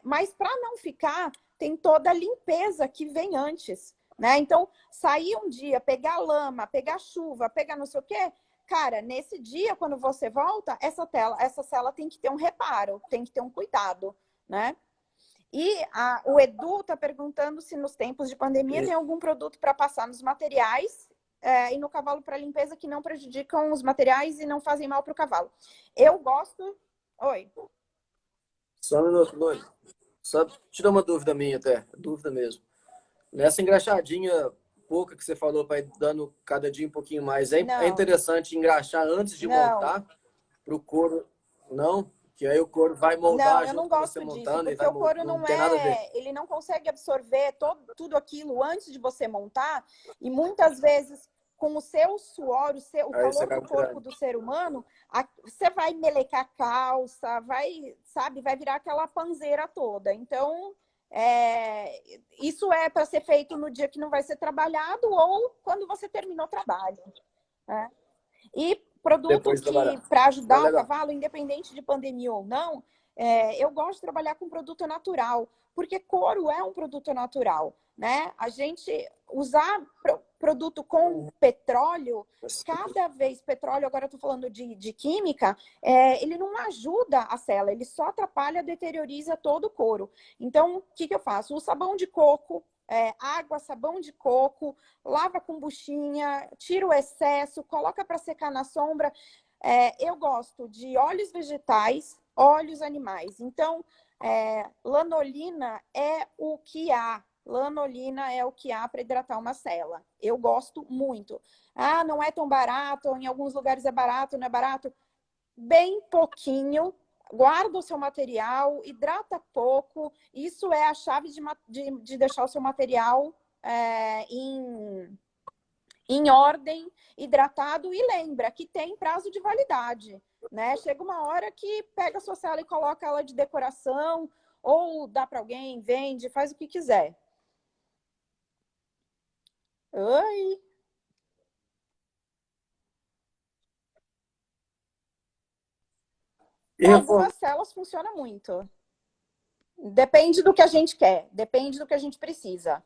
Mas para não ficar, tem toda a limpeza que vem antes. Né? Então, sair um dia, pegar lama, pegar chuva, pegar não sei o quê, cara, nesse dia, quando você volta, essa cela tem que ter um reparo, tem que ter um cuidado, né? E o Edu está perguntando se nos tempos de pandemia tem algum produto para passar nos materiais e no cavalo para limpeza que não prejudicam os materiais e não fazem mal para o cavalo. Eu gosto... Oi. Só um minuto, Luiz. Só tirar uma dúvida minha até, dúvida mesmo. Nessa engraxadinha pouca que você falou para ir dando cada dia um pouquinho mais, é interessante engraxar antes de montar para o couro, não? Que aí o couro vai moldar eu não junto com gosto você disso, montando. porque o couro não tem nada a ver. Ele não consegue absorver tudo aquilo antes de você montar, e muitas vezes com o seu suor, o calor do corpo do ser humano, você vai melecar a calça, vai virar aquela panzeira toda. Então, isso é para ser feito no dia que não vai ser trabalhado ou quando você terminou o trabalho. Né? E produto que, para ajudar o cavalo, independente de pandemia ou não, eu gosto de trabalhar com produto natural, porque couro é um produto natural. Né? A gente usar produto com petróleo, cada vez petróleo, agora eu estou falando de química, ele não ajuda a cela, ele só atrapalha, deterioriza todo o couro. Então, o que eu faço? O sabão de coco, água, sabão de coco, lava com buchinha, tira o excesso, coloca para secar na sombra. Eu gosto de óleos vegetais, óleos animais. Então, lanolina é o que há. Lanolina é o que há para hidratar uma cela. Eu gosto muito. Ah, não é tão barato, em alguns lugares é barato, não é barato. Bem pouquinho, guarda o seu material, hidrata pouco. Isso é a chave de deixar o seu material em ordem, hidratado. E lembra que tem prazo de validade. Né? Chega uma hora que pega a sua cela e coloca ela de decoração, ou dá para alguém, vende, faz o que quiser. Oi! Com algumas celas funciona muito. Depende do que a gente quer, depende do que a gente precisa.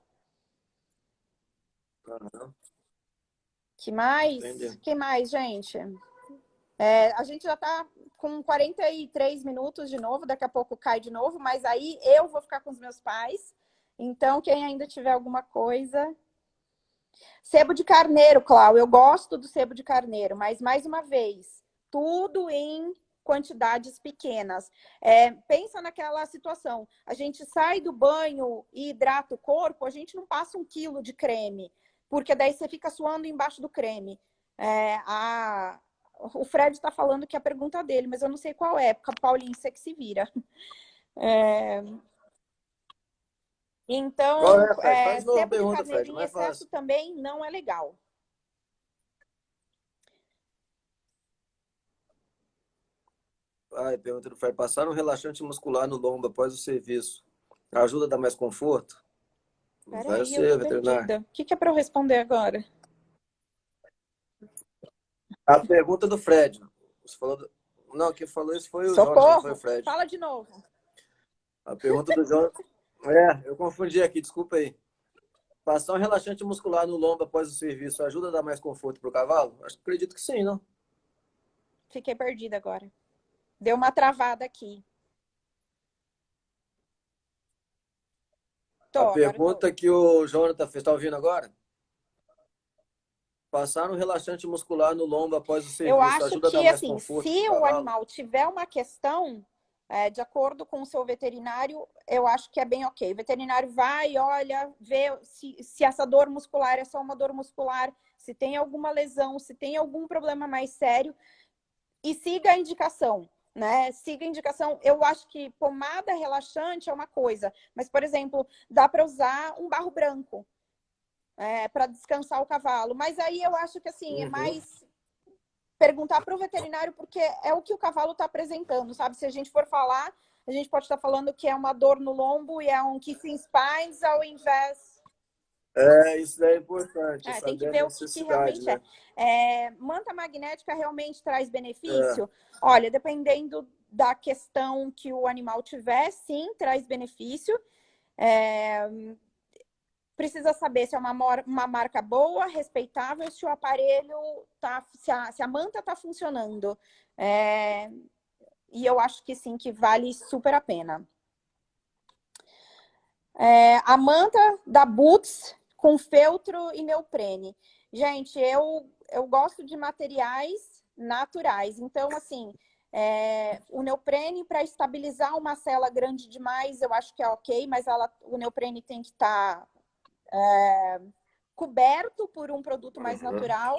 Que mais? Entendi. Que mais, gente? A gente já tá com 43 minutos de novo, daqui a pouco cai de novo, mas aí eu vou ficar com os meus pais. Então, quem ainda tiver alguma coisa... Sebo de carneiro, Clau, eu gosto do sebo de carneiro, mas, mais uma vez, tudo em quantidades pequenas. Pensa naquela situação, a gente sai do banho e hidrata o corpo, a gente não passa 1 quilo de creme, porque daí você fica suando embaixo do creme. O Fred está falando que é a pergunta dele, mas eu não sei qual é, porque a Paulinha, você que se vira. Então, sebo de carneiro em excesso também não é legal. Pergunta do Fred. Passar um relaxante muscular no lombo após o serviço ajuda a dar mais conforto? Vai ser, veterinário. O que é para eu responder agora? A pergunta do Fred. Você falou Não, quem falou isso foi o Socorro. Jonas, não foi o Fred. Fala de novo. A pergunta do Jonas... eu confundi aqui, desculpa aí. Passar um relaxante muscular no lombo após o serviço ajuda a dar mais conforto para o cavalo? Acredito que sim, não? Fiquei perdida agora. Deu uma travada aqui. A pergunta que o Jonathan fez, está ouvindo agora? Passar um relaxante muscular no lombo após o serviço ajuda a dar mais conforto se o animal tiver uma questão, de acordo com o seu veterinário, eu acho que é bem ok. O veterinário vai, olha, vê se essa dor muscular é só uma dor muscular, se tem alguma lesão, se tem algum problema mais sério, e siga a indicação. Né? Siga a indicação. Eu acho que pomada relaxante é uma coisa, mas, por exemplo, dá para usar um barro branco. para descansar o cavalo. Mas aí eu acho que assim, é mais perguntar para o veterinário, porque é o que o cavalo está apresentando, sabe? Se a gente for falar, a gente pode estar falando que é uma dor no lombo e é um kissing spines ao invés. Isso é importante, Tem que saber ver a o que necessidade, realmente né? Manta magnética realmente traz benefício? Olha, dependendo da questão que o animal tiver, sim, traz benefício. Precisa saber se é uma marca boa, respeitável, se o aparelho tá, se a manta está funcionando. E eu acho que sim, que vale super a pena. A manta da Boots com feltro e neoprene. Gente, eu gosto de materiais naturais. Então, assim, o neoprene para estabilizar uma cela grande demais, eu acho que é ok, mas o neoprene tem que estar coberto por um produto mais natural.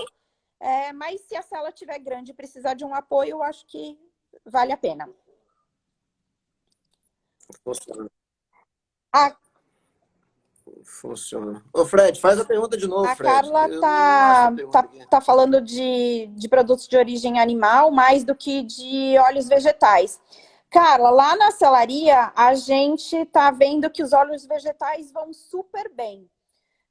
Mas se a cela estiver grande e precisar de um apoio, eu acho que vale a pena. Funciona. A Funciona. Ô, Fred, faz a pergunta de novo, A Fred. Carla Eu não acho a pergunta aqui. tá falando de produtos de origem animal mais do que de óleos vegetais. Carla, lá na selaria, a gente tá vendo que os óleos vegetais vão super bem.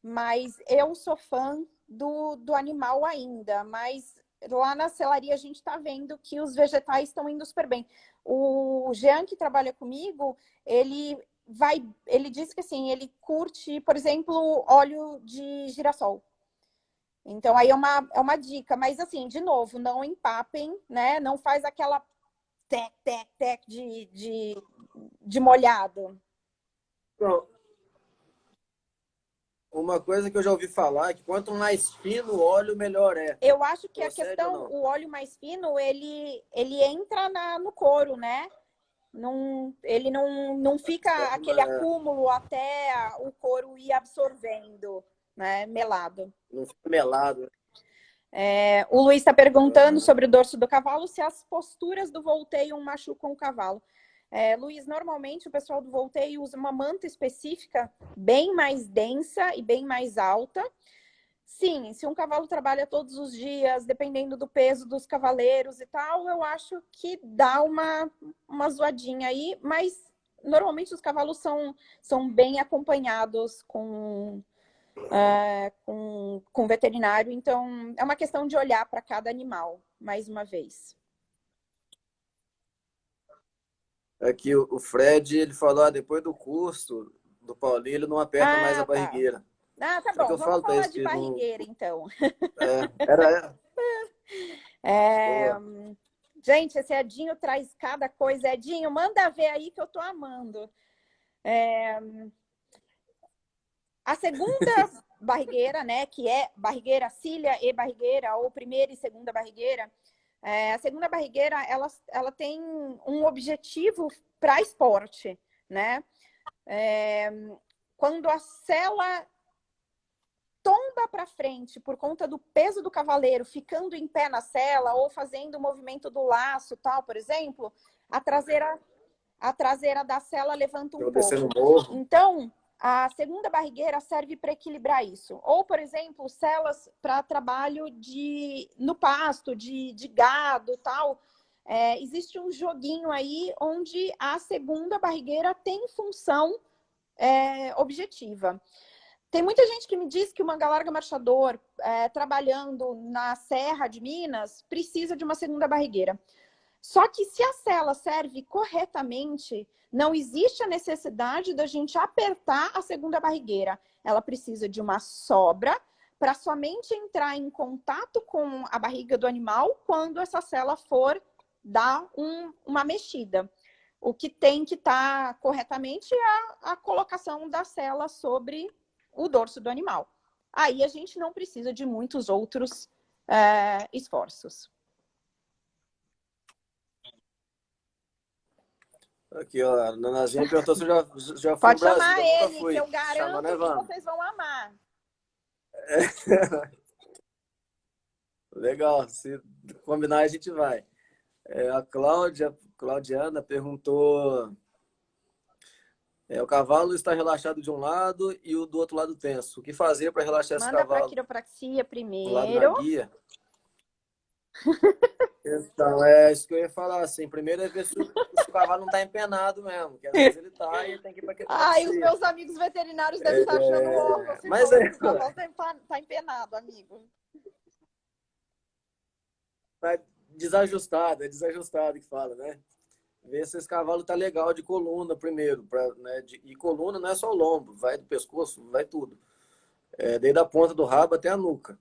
Mas eu sou fã do animal ainda. Mas lá na selaria, a gente tá vendo que os vegetais estão indo super bem. O Jean, que trabalha comigo, ele disse que assim, ele curte, por exemplo, óleo de girassol. Então, aí é uma dica. Mas, assim, de novo, não empapem, né? Não faz aquela tec de molhado. Não. Uma coisa que eu já ouvi falar é que quanto mais fino o óleo, melhor é. Eu acho que a Procede ou questão, não? o óleo mais fino, ele entra no couro, né? Ele não fica aquele acúmulo até o couro ir absorvendo, né? Melado. Não fica melado. O Luiz está perguntando sobre o dorso do cavalo, se as posturas do volteio machucam o cavalo. Luiz, normalmente o pessoal do volteio usa uma manta específica bem mais densa e bem mais alta. Sim, se um cavalo trabalha todos os dias, dependendo do peso dos cavaleiros e tal, eu acho que dá uma zoadinha aí, mas normalmente os cavalos são bem acompanhados com veterinário, então é uma questão de olhar para cada animal, mais uma vez. Aqui o Fred, ele falou, depois do curso do Paulinho, ele não aperta mais a Tá. barrigueira. Tá Só que bom, eu vamos falo pra falar eles de que não... barrigueira, então. Era... Gente, esse Edinho traz cada coisa. Edinho, manda ver aí que eu tô amando. A segunda barrigueira, né, que é barrigueira cília e barrigueira, ou primeira e segunda barrigueira, a segunda barrigueira, ela tem um objetivo para esporte, né? Quando a sela tomba para frente por conta do peso do cavaleiro, ficando em pé na sela ou fazendo o movimento do laço, tal, por exemplo, a traseira da sela levanta um pouco. Então, a segunda barrigueira serve para equilibrar isso. Ou, por exemplo, celas para trabalho no pasto, de gado, tal. Existe um joguinho aí onde a segunda barrigueira tem função objetiva. Tem muita gente que me diz que o manga larga marchador, trabalhando na Serra de Minas, precisa de uma segunda barrigueira. Só que se a sela serve corretamente, não existe a necessidade da gente apertar a segunda barrigueira. Ela precisa de uma sobra para somente entrar em contato com a barriga do animal quando essa sela for dar uma mexida. O que tem que estar corretamente é a colocação da sela sobre o dorso do animal. Aí a gente não precisa de muitos outros esforços. Aqui, ó, a Nanazinha perguntou se eu já fui em Pode chamar Brasília. Eu nunca ele, fui. que eu Chama, garanto né, que Vana? vocês vão amar. Legal, se combinar a gente vai. A Claudiana perguntou O cavalo está relaxado de um lado e o do outro lado tenso. O que fazer para relaxar esse Manda para cavalo? quiropraxia Do lado na primeiro. guia. Então, é isso que eu ia falar, assim. Primeiro é ver se o cavalo não está empenado mesmo, que às vezes ele está e tem que ir para Ai, os quiropraxia. meus amigos veterinários devem estar achando, oh, você Mas falando que o cavalo tá empenado, amigo. tá é desajustado que fala, né? Ver se esse cavalo tá legal de coluna primeiro, né? E coluna não é só o lombo, vai do pescoço, vai tudo. Desde a ponta do rabo até a nuca.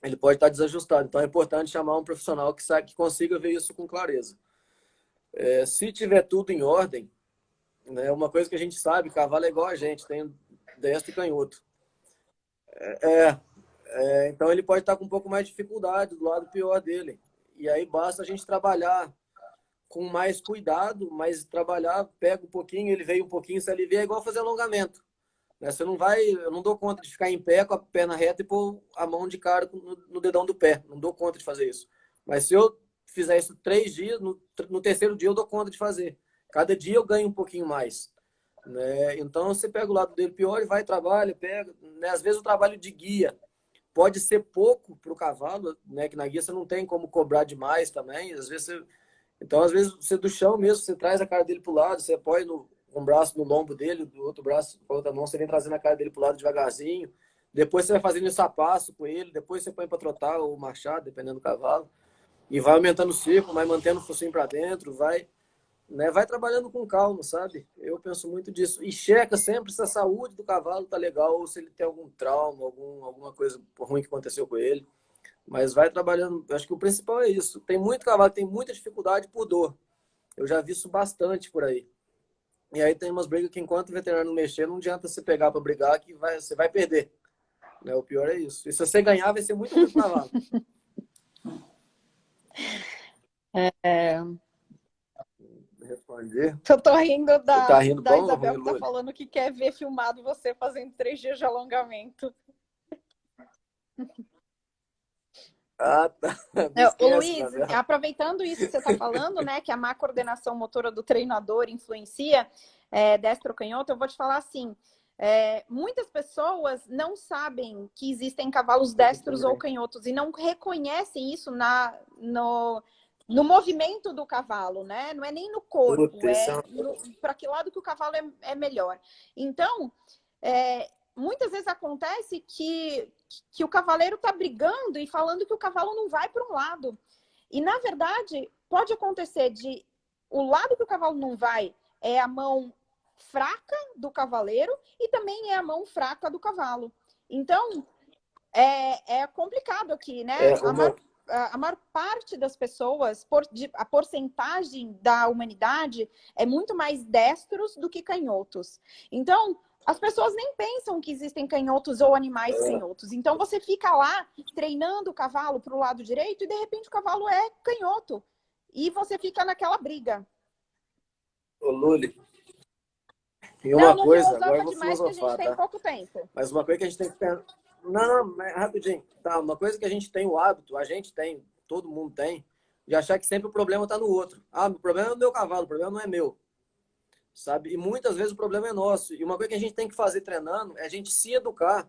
Ele pode estar desajustado. Então é importante chamar um profissional que consiga ver isso com clareza. Se tiver tudo em ordem, né? Uma coisa que a gente sabe, cavalo é igual a gente, tem destro e canhoto. Então ele pode estar com um pouco mais de dificuldade do lado pior dele. E aí basta a gente trabalhar com mais cuidado, mas trabalhar, pega um pouquinho, ele veio um pouquinho, se alivia, é igual fazer alongamento. Né? Você não vai, eu não dou conta de ficar em pé com a perna reta e pôr a mão de cara no dedão do pé. Não dou conta de fazer isso. Mas se eu fizer isso 3 dias, no terceiro dia eu dou conta de fazer. Cada dia eu ganho um pouquinho mais. Né? Então você pega o lado dele pior e vai, trabalha, pega. Né? Às vezes o trabalho de guia pode ser pouco para o cavalo, né? Que na guia você não tem como cobrar demais também. Então, às vezes, você do chão mesmo, você traz a cara dele pro lado, você apoia um braço no lombo dele, do outro braço com a outra mão, você vem trazendo a cara dele pro lado devagarzinho. Depois você vai fazendo isso a passo com ele, depois você põe para trotar ou marchar, dependendo do cavalo. E vai aumentando o círculo, vai mantendo o focinho para dentro, vai trabalhando com calma, sabe? Eu penso muito disso. E checa sempre se a saúde do cavalo tá legal, ou se ele tem algum trauma, alguma coisa ruim que aconteceu com ele. Mas vai trabalhando. Acho que o principal é isso. Tem muito cavalo que tem muita dificuldade por dor. Eu já vi isso bastante por aí. E aí tem umas brigas que enquanto o veterinário não mexer, não adianta você pegar para brigar que você vai perder. Né? O pior é isso. E se você ganhar, vai ser muito ruim pro cavalo. Responder. Eu tô rindo Você tá rindo da bom, Isabel, ruim, que tá Lula? falando que quer ver filmado você fazendo 3 dias de alongamento. Ah, tá. Me Ô, esquece, Luiz, Isabel. aproveitando isso que você está falando, né, que a má coordenação motora do treinador influencia destro ou canhoto, eu vou te falar assim, muitas pessoas não sabem que existem cavalos destros ou canhotos e não reconhecem isso no movimento do cavalo, né? Não é nem no corpo, para que lado que o cavalo é melhor. Então, muitas vezes acontece que o cavaleiro está brigando e falando que o cavalo não vai para um lado. E, na verdade, pode acontecer o lado que o cavalo não vai é a mão fraca do cavaleiro e também é a mão fraca do cavalo. Então, é complicado aqui, né? A maior parte das pessoas, a porcentagem da humanidade é muito mais destros do que canhotos. Então, as pessoas nem pensam que existem canhotos ou animais canhotos. Então, você fica lá treinando o cavalo para o lado direito e, de repente, o cavalo é canhoto. E você fica naquela briga. Ô, Luli. E Não uma coisa, agora eu filosofa vou demais que a gente filosofar, tem tá? pouco tempo. Mas uma coisa que a gente tem que pensar. Não, mas rapidinho. Tá, uma coisa que a gente tem o hábito, a gente tem, todo mundo tem, de achar que sempre o problema está no outro. Ah, o problema é o meu cavalo, o problema não é meu. Sabe? E muitas vezes o problema é nosso. E uma coisa que a gente tem que fazer treinando é a gente se educar.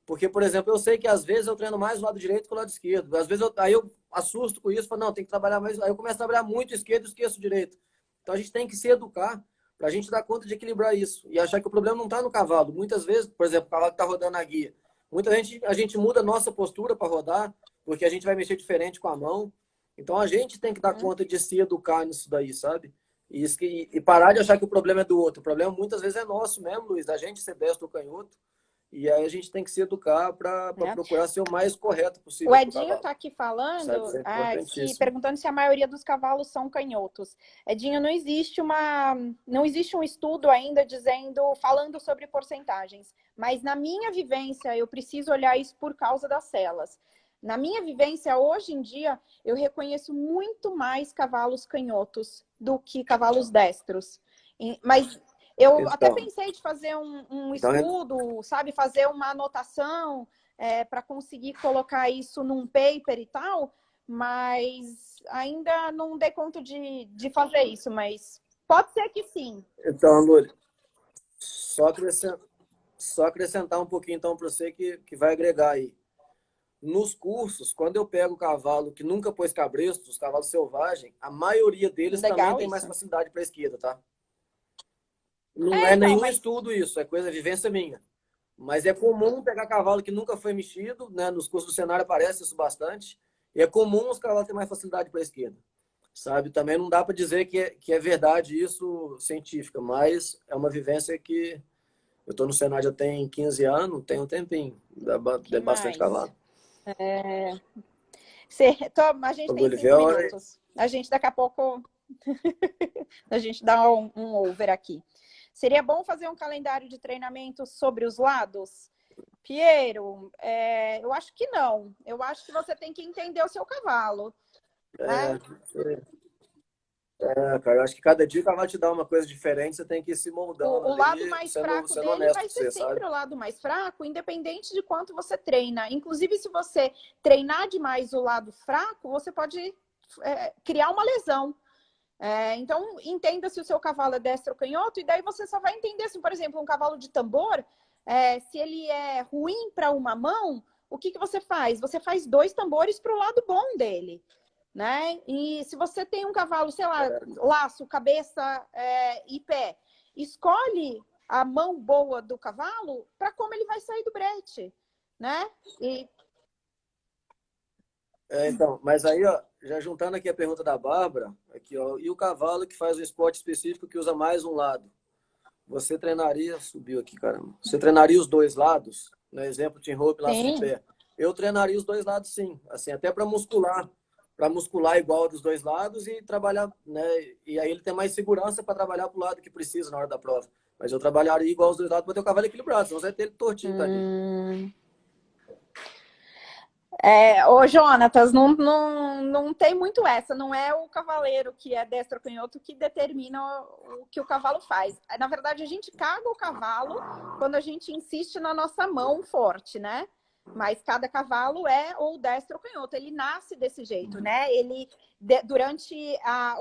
Porque, por exemplo, eu sei que às vezes eu treino mais o lado direito que o lado esquerdo. Às vezes aí eu assusto com isso, falo, não, tem que trabalhar mais. Aí eu começo a trabalhar muito esquerdo e esqueço o direito. Então a gente tem que se educar para a gente dar conta de equilibrar isso. E achar que o problema não está no cavalo. Muitas vezes, por exemplo, o cavalo que está rodando na guia. Muita gente, a gente muda a nossa postura para rodar, porque a gente vai mexer diferente com a mão. Então a gente tem que dar conta de se educar nisso daí, sabe? E parar de achar que o problema é do outro. O problema muitas vezes é nosso mesmo, Luiz, da gente ser destro ou canhoto. E aí a gente tem que se educar para procurar ser o mais correto possível. O Edinho está aqui falando, perguntando se a maioria dos cavalos são canhotos. Edinho, não existe um estudo ainda falando sobre porcentagens. Mas na minha vivência, eu preciso olhar isso por causa das celas. Na minha vivência, hoje em dia, eu reconheço muito mais cavalos canhotos do que cavalos destros. Mas eu até pensei de fazer um estudo, sabe? Fazer uma anotação para conseguir colocar isso num paper e tal, mas ainda não dei conta de fazer isso, mas pode ser que sim. Então, Lúlia, só acrescentar um pouquinho então para você que vai agregar aí. Nos cursos, quando eu pego o cavalo que nunca pôs cabresto, os cavalos selvagens, a maioria deles também Legal tem mais isso. facilidade para a esquerda, tá? Não é Então, nenhum mas estudo isso, é coisa, vivência minha. Mas é comum pegar cavalo que nunca foi mexido, né? Nos cursos do cenário aparece isso bastante. E é comum os cavalos terem mais facilidade para a esquerda, sabe? Também não dá para dizer que é verdade isso científica, mas é uma vivência que eu estou no cenário já tem 15 anos, tem um tempinho, que dá bastante mais? cavalo. A gente Ô, tem Gulliver, 5 minutos. A gente daqui a pouco a gente dá um over aqui. Seria bom fazer um calendário de treinamento sobre os lados? Piero, eu acho que não. Eu acho que você tem que entender o seu cavalo, né? cara, eu acho que cada dia o cavalo te dá uma coisa diferente, você tem que ir se moldando O lado ali, mais fraco sendo dele honesto vai com ser você, sempre sabe? o lado mais fraco, independente de quanto você treina. Inclusive, se você treinar demais o lado fraco, você pode criar uma lesão. Então, entenda se o seu cavalo é destro ou canhoto, e daí você só vai entender, assim, por exemplo, um cavalo de tambor, se ele é ruim para uma mão, o que você faz? Você faz 2 tambores para o lado bom dele, né? E se você tem um cavalo, sei lá, laço, cabeça e pé, escolhe a mão boa do cavalo para como ele vai sair do brete, né? E Então, mas aí, ó, já juntando aqui a pergunta da Bárbara, aqui, ó, e o cavalo que faz um esporte específico que usa mais um lado? Você treinaria, subiu aqui, caramba. Você treinaria os dois lados? No exemplo, team rope, laço de sim, pé. Eu treinaria os dois lados, sim. Assim, até para muscular igual dos dois lados e trabalhar, né? E aí ele tem mais segurança para trabalhar pro lado que precisa na hora da prova. Mas eu trabalharia igual os dois lados para ter o cavalo equilibrado, senão você vai ter ele tortinho, tadinho. Ô, Jonatas, não tem muito essa. Não é o cavaleiro que é destro ou canhoto que determina o que o cavalo faz. Na verdade, a gente caga o cavalo quando a gente insiste na nossa mão forte, né? Mas cada cavalo é ou destro ou canhoto. Ele nasce desse jeito, né? Durante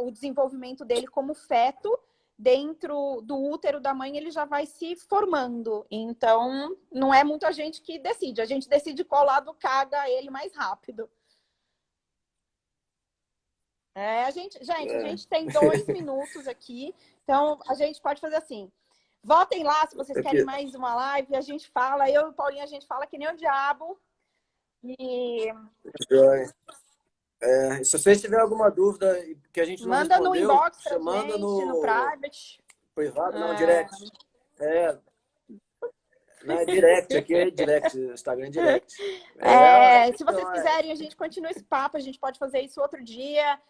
o desenvolvimento dele como feto, dentro do útero da mãe, ele já vai se formando. Então, não é muita gente que decide. A gente decide qual lado caga ele mais rápido. A gente tem 2 minutos aqui. Então, a gente pode fazer assim. Votem lá se vocês querem mais uma live. A gente fala, eu e o Paulinho, a gente fala que nem o diabo. E Se vocês tiverem alguma dúvida que a gente não manda no respondeu, inbox pra você manda gente, no no private. privado, não, direct. Não, é direct, aqui é direct, Instagram é direct. Se vocês Então, quiserem, a gente continua esse papo, a gente pode fazer isso outro dia.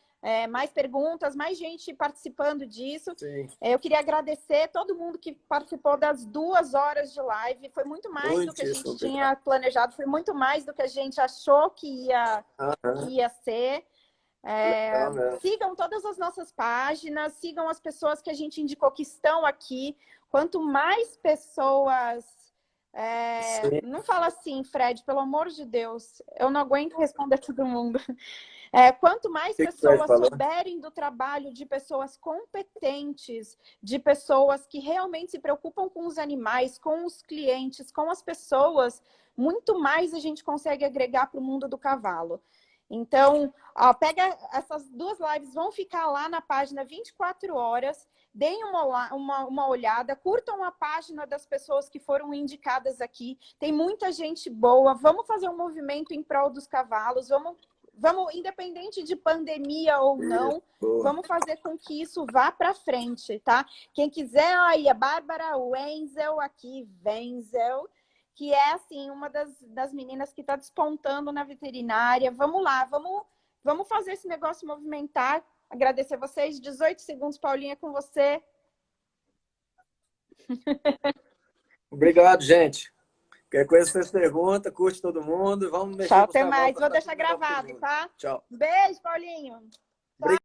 Mais perguntas, mais gente participando disso. sim. Eu queria agradecer todo mundo que participou das 2 horas de live. Foi muito mais do que a gente tinha planejado, foi muito mais do que a gente achou que ia ser. Sigam todas as nossas páginas, sigam as pessoas que a gente indicou que estão aqui. Quanto mais pessoas... não fala assim, Fred, pelo amor de Deus. Eu não aguento responder todo mundo. Quanto mais pessoas souberem do trabalho de pessoas competentes, de pessoas que realmente se preocupam com os animais, com os clientes, com as pessoas, muito mais a gente consegue agregar para o mundo do cavalo. Então, pega essas 2 lives, vão ficar lá na página 24 horas, deem uma olhada, curtam a página das pessoas que foram indicadas aqui. Tem muita gente boa, vamos fazer um movimento em prol dos cavalos, vamos, independente de pandemia ou não, vamos fazer com que isso vá para frente, tá? Quem quiser, aí a Bárbara Wenzel aqui, Wenzel, que é, assim, uma das meninas que está despontando na veterinária. Vamos lá, vamos fazer esse negócio movimentar. Agradecer vocês. 18 segundos, Paulinha, com você. Obrigado, gente. Qualquer coisa vocês perguntam, curte todo mundo. Vamos mexer Tchau, com os até cavalos. mais. Vou deixar gravado, tá? Tchau. Beijo, Paulinho. Tchau.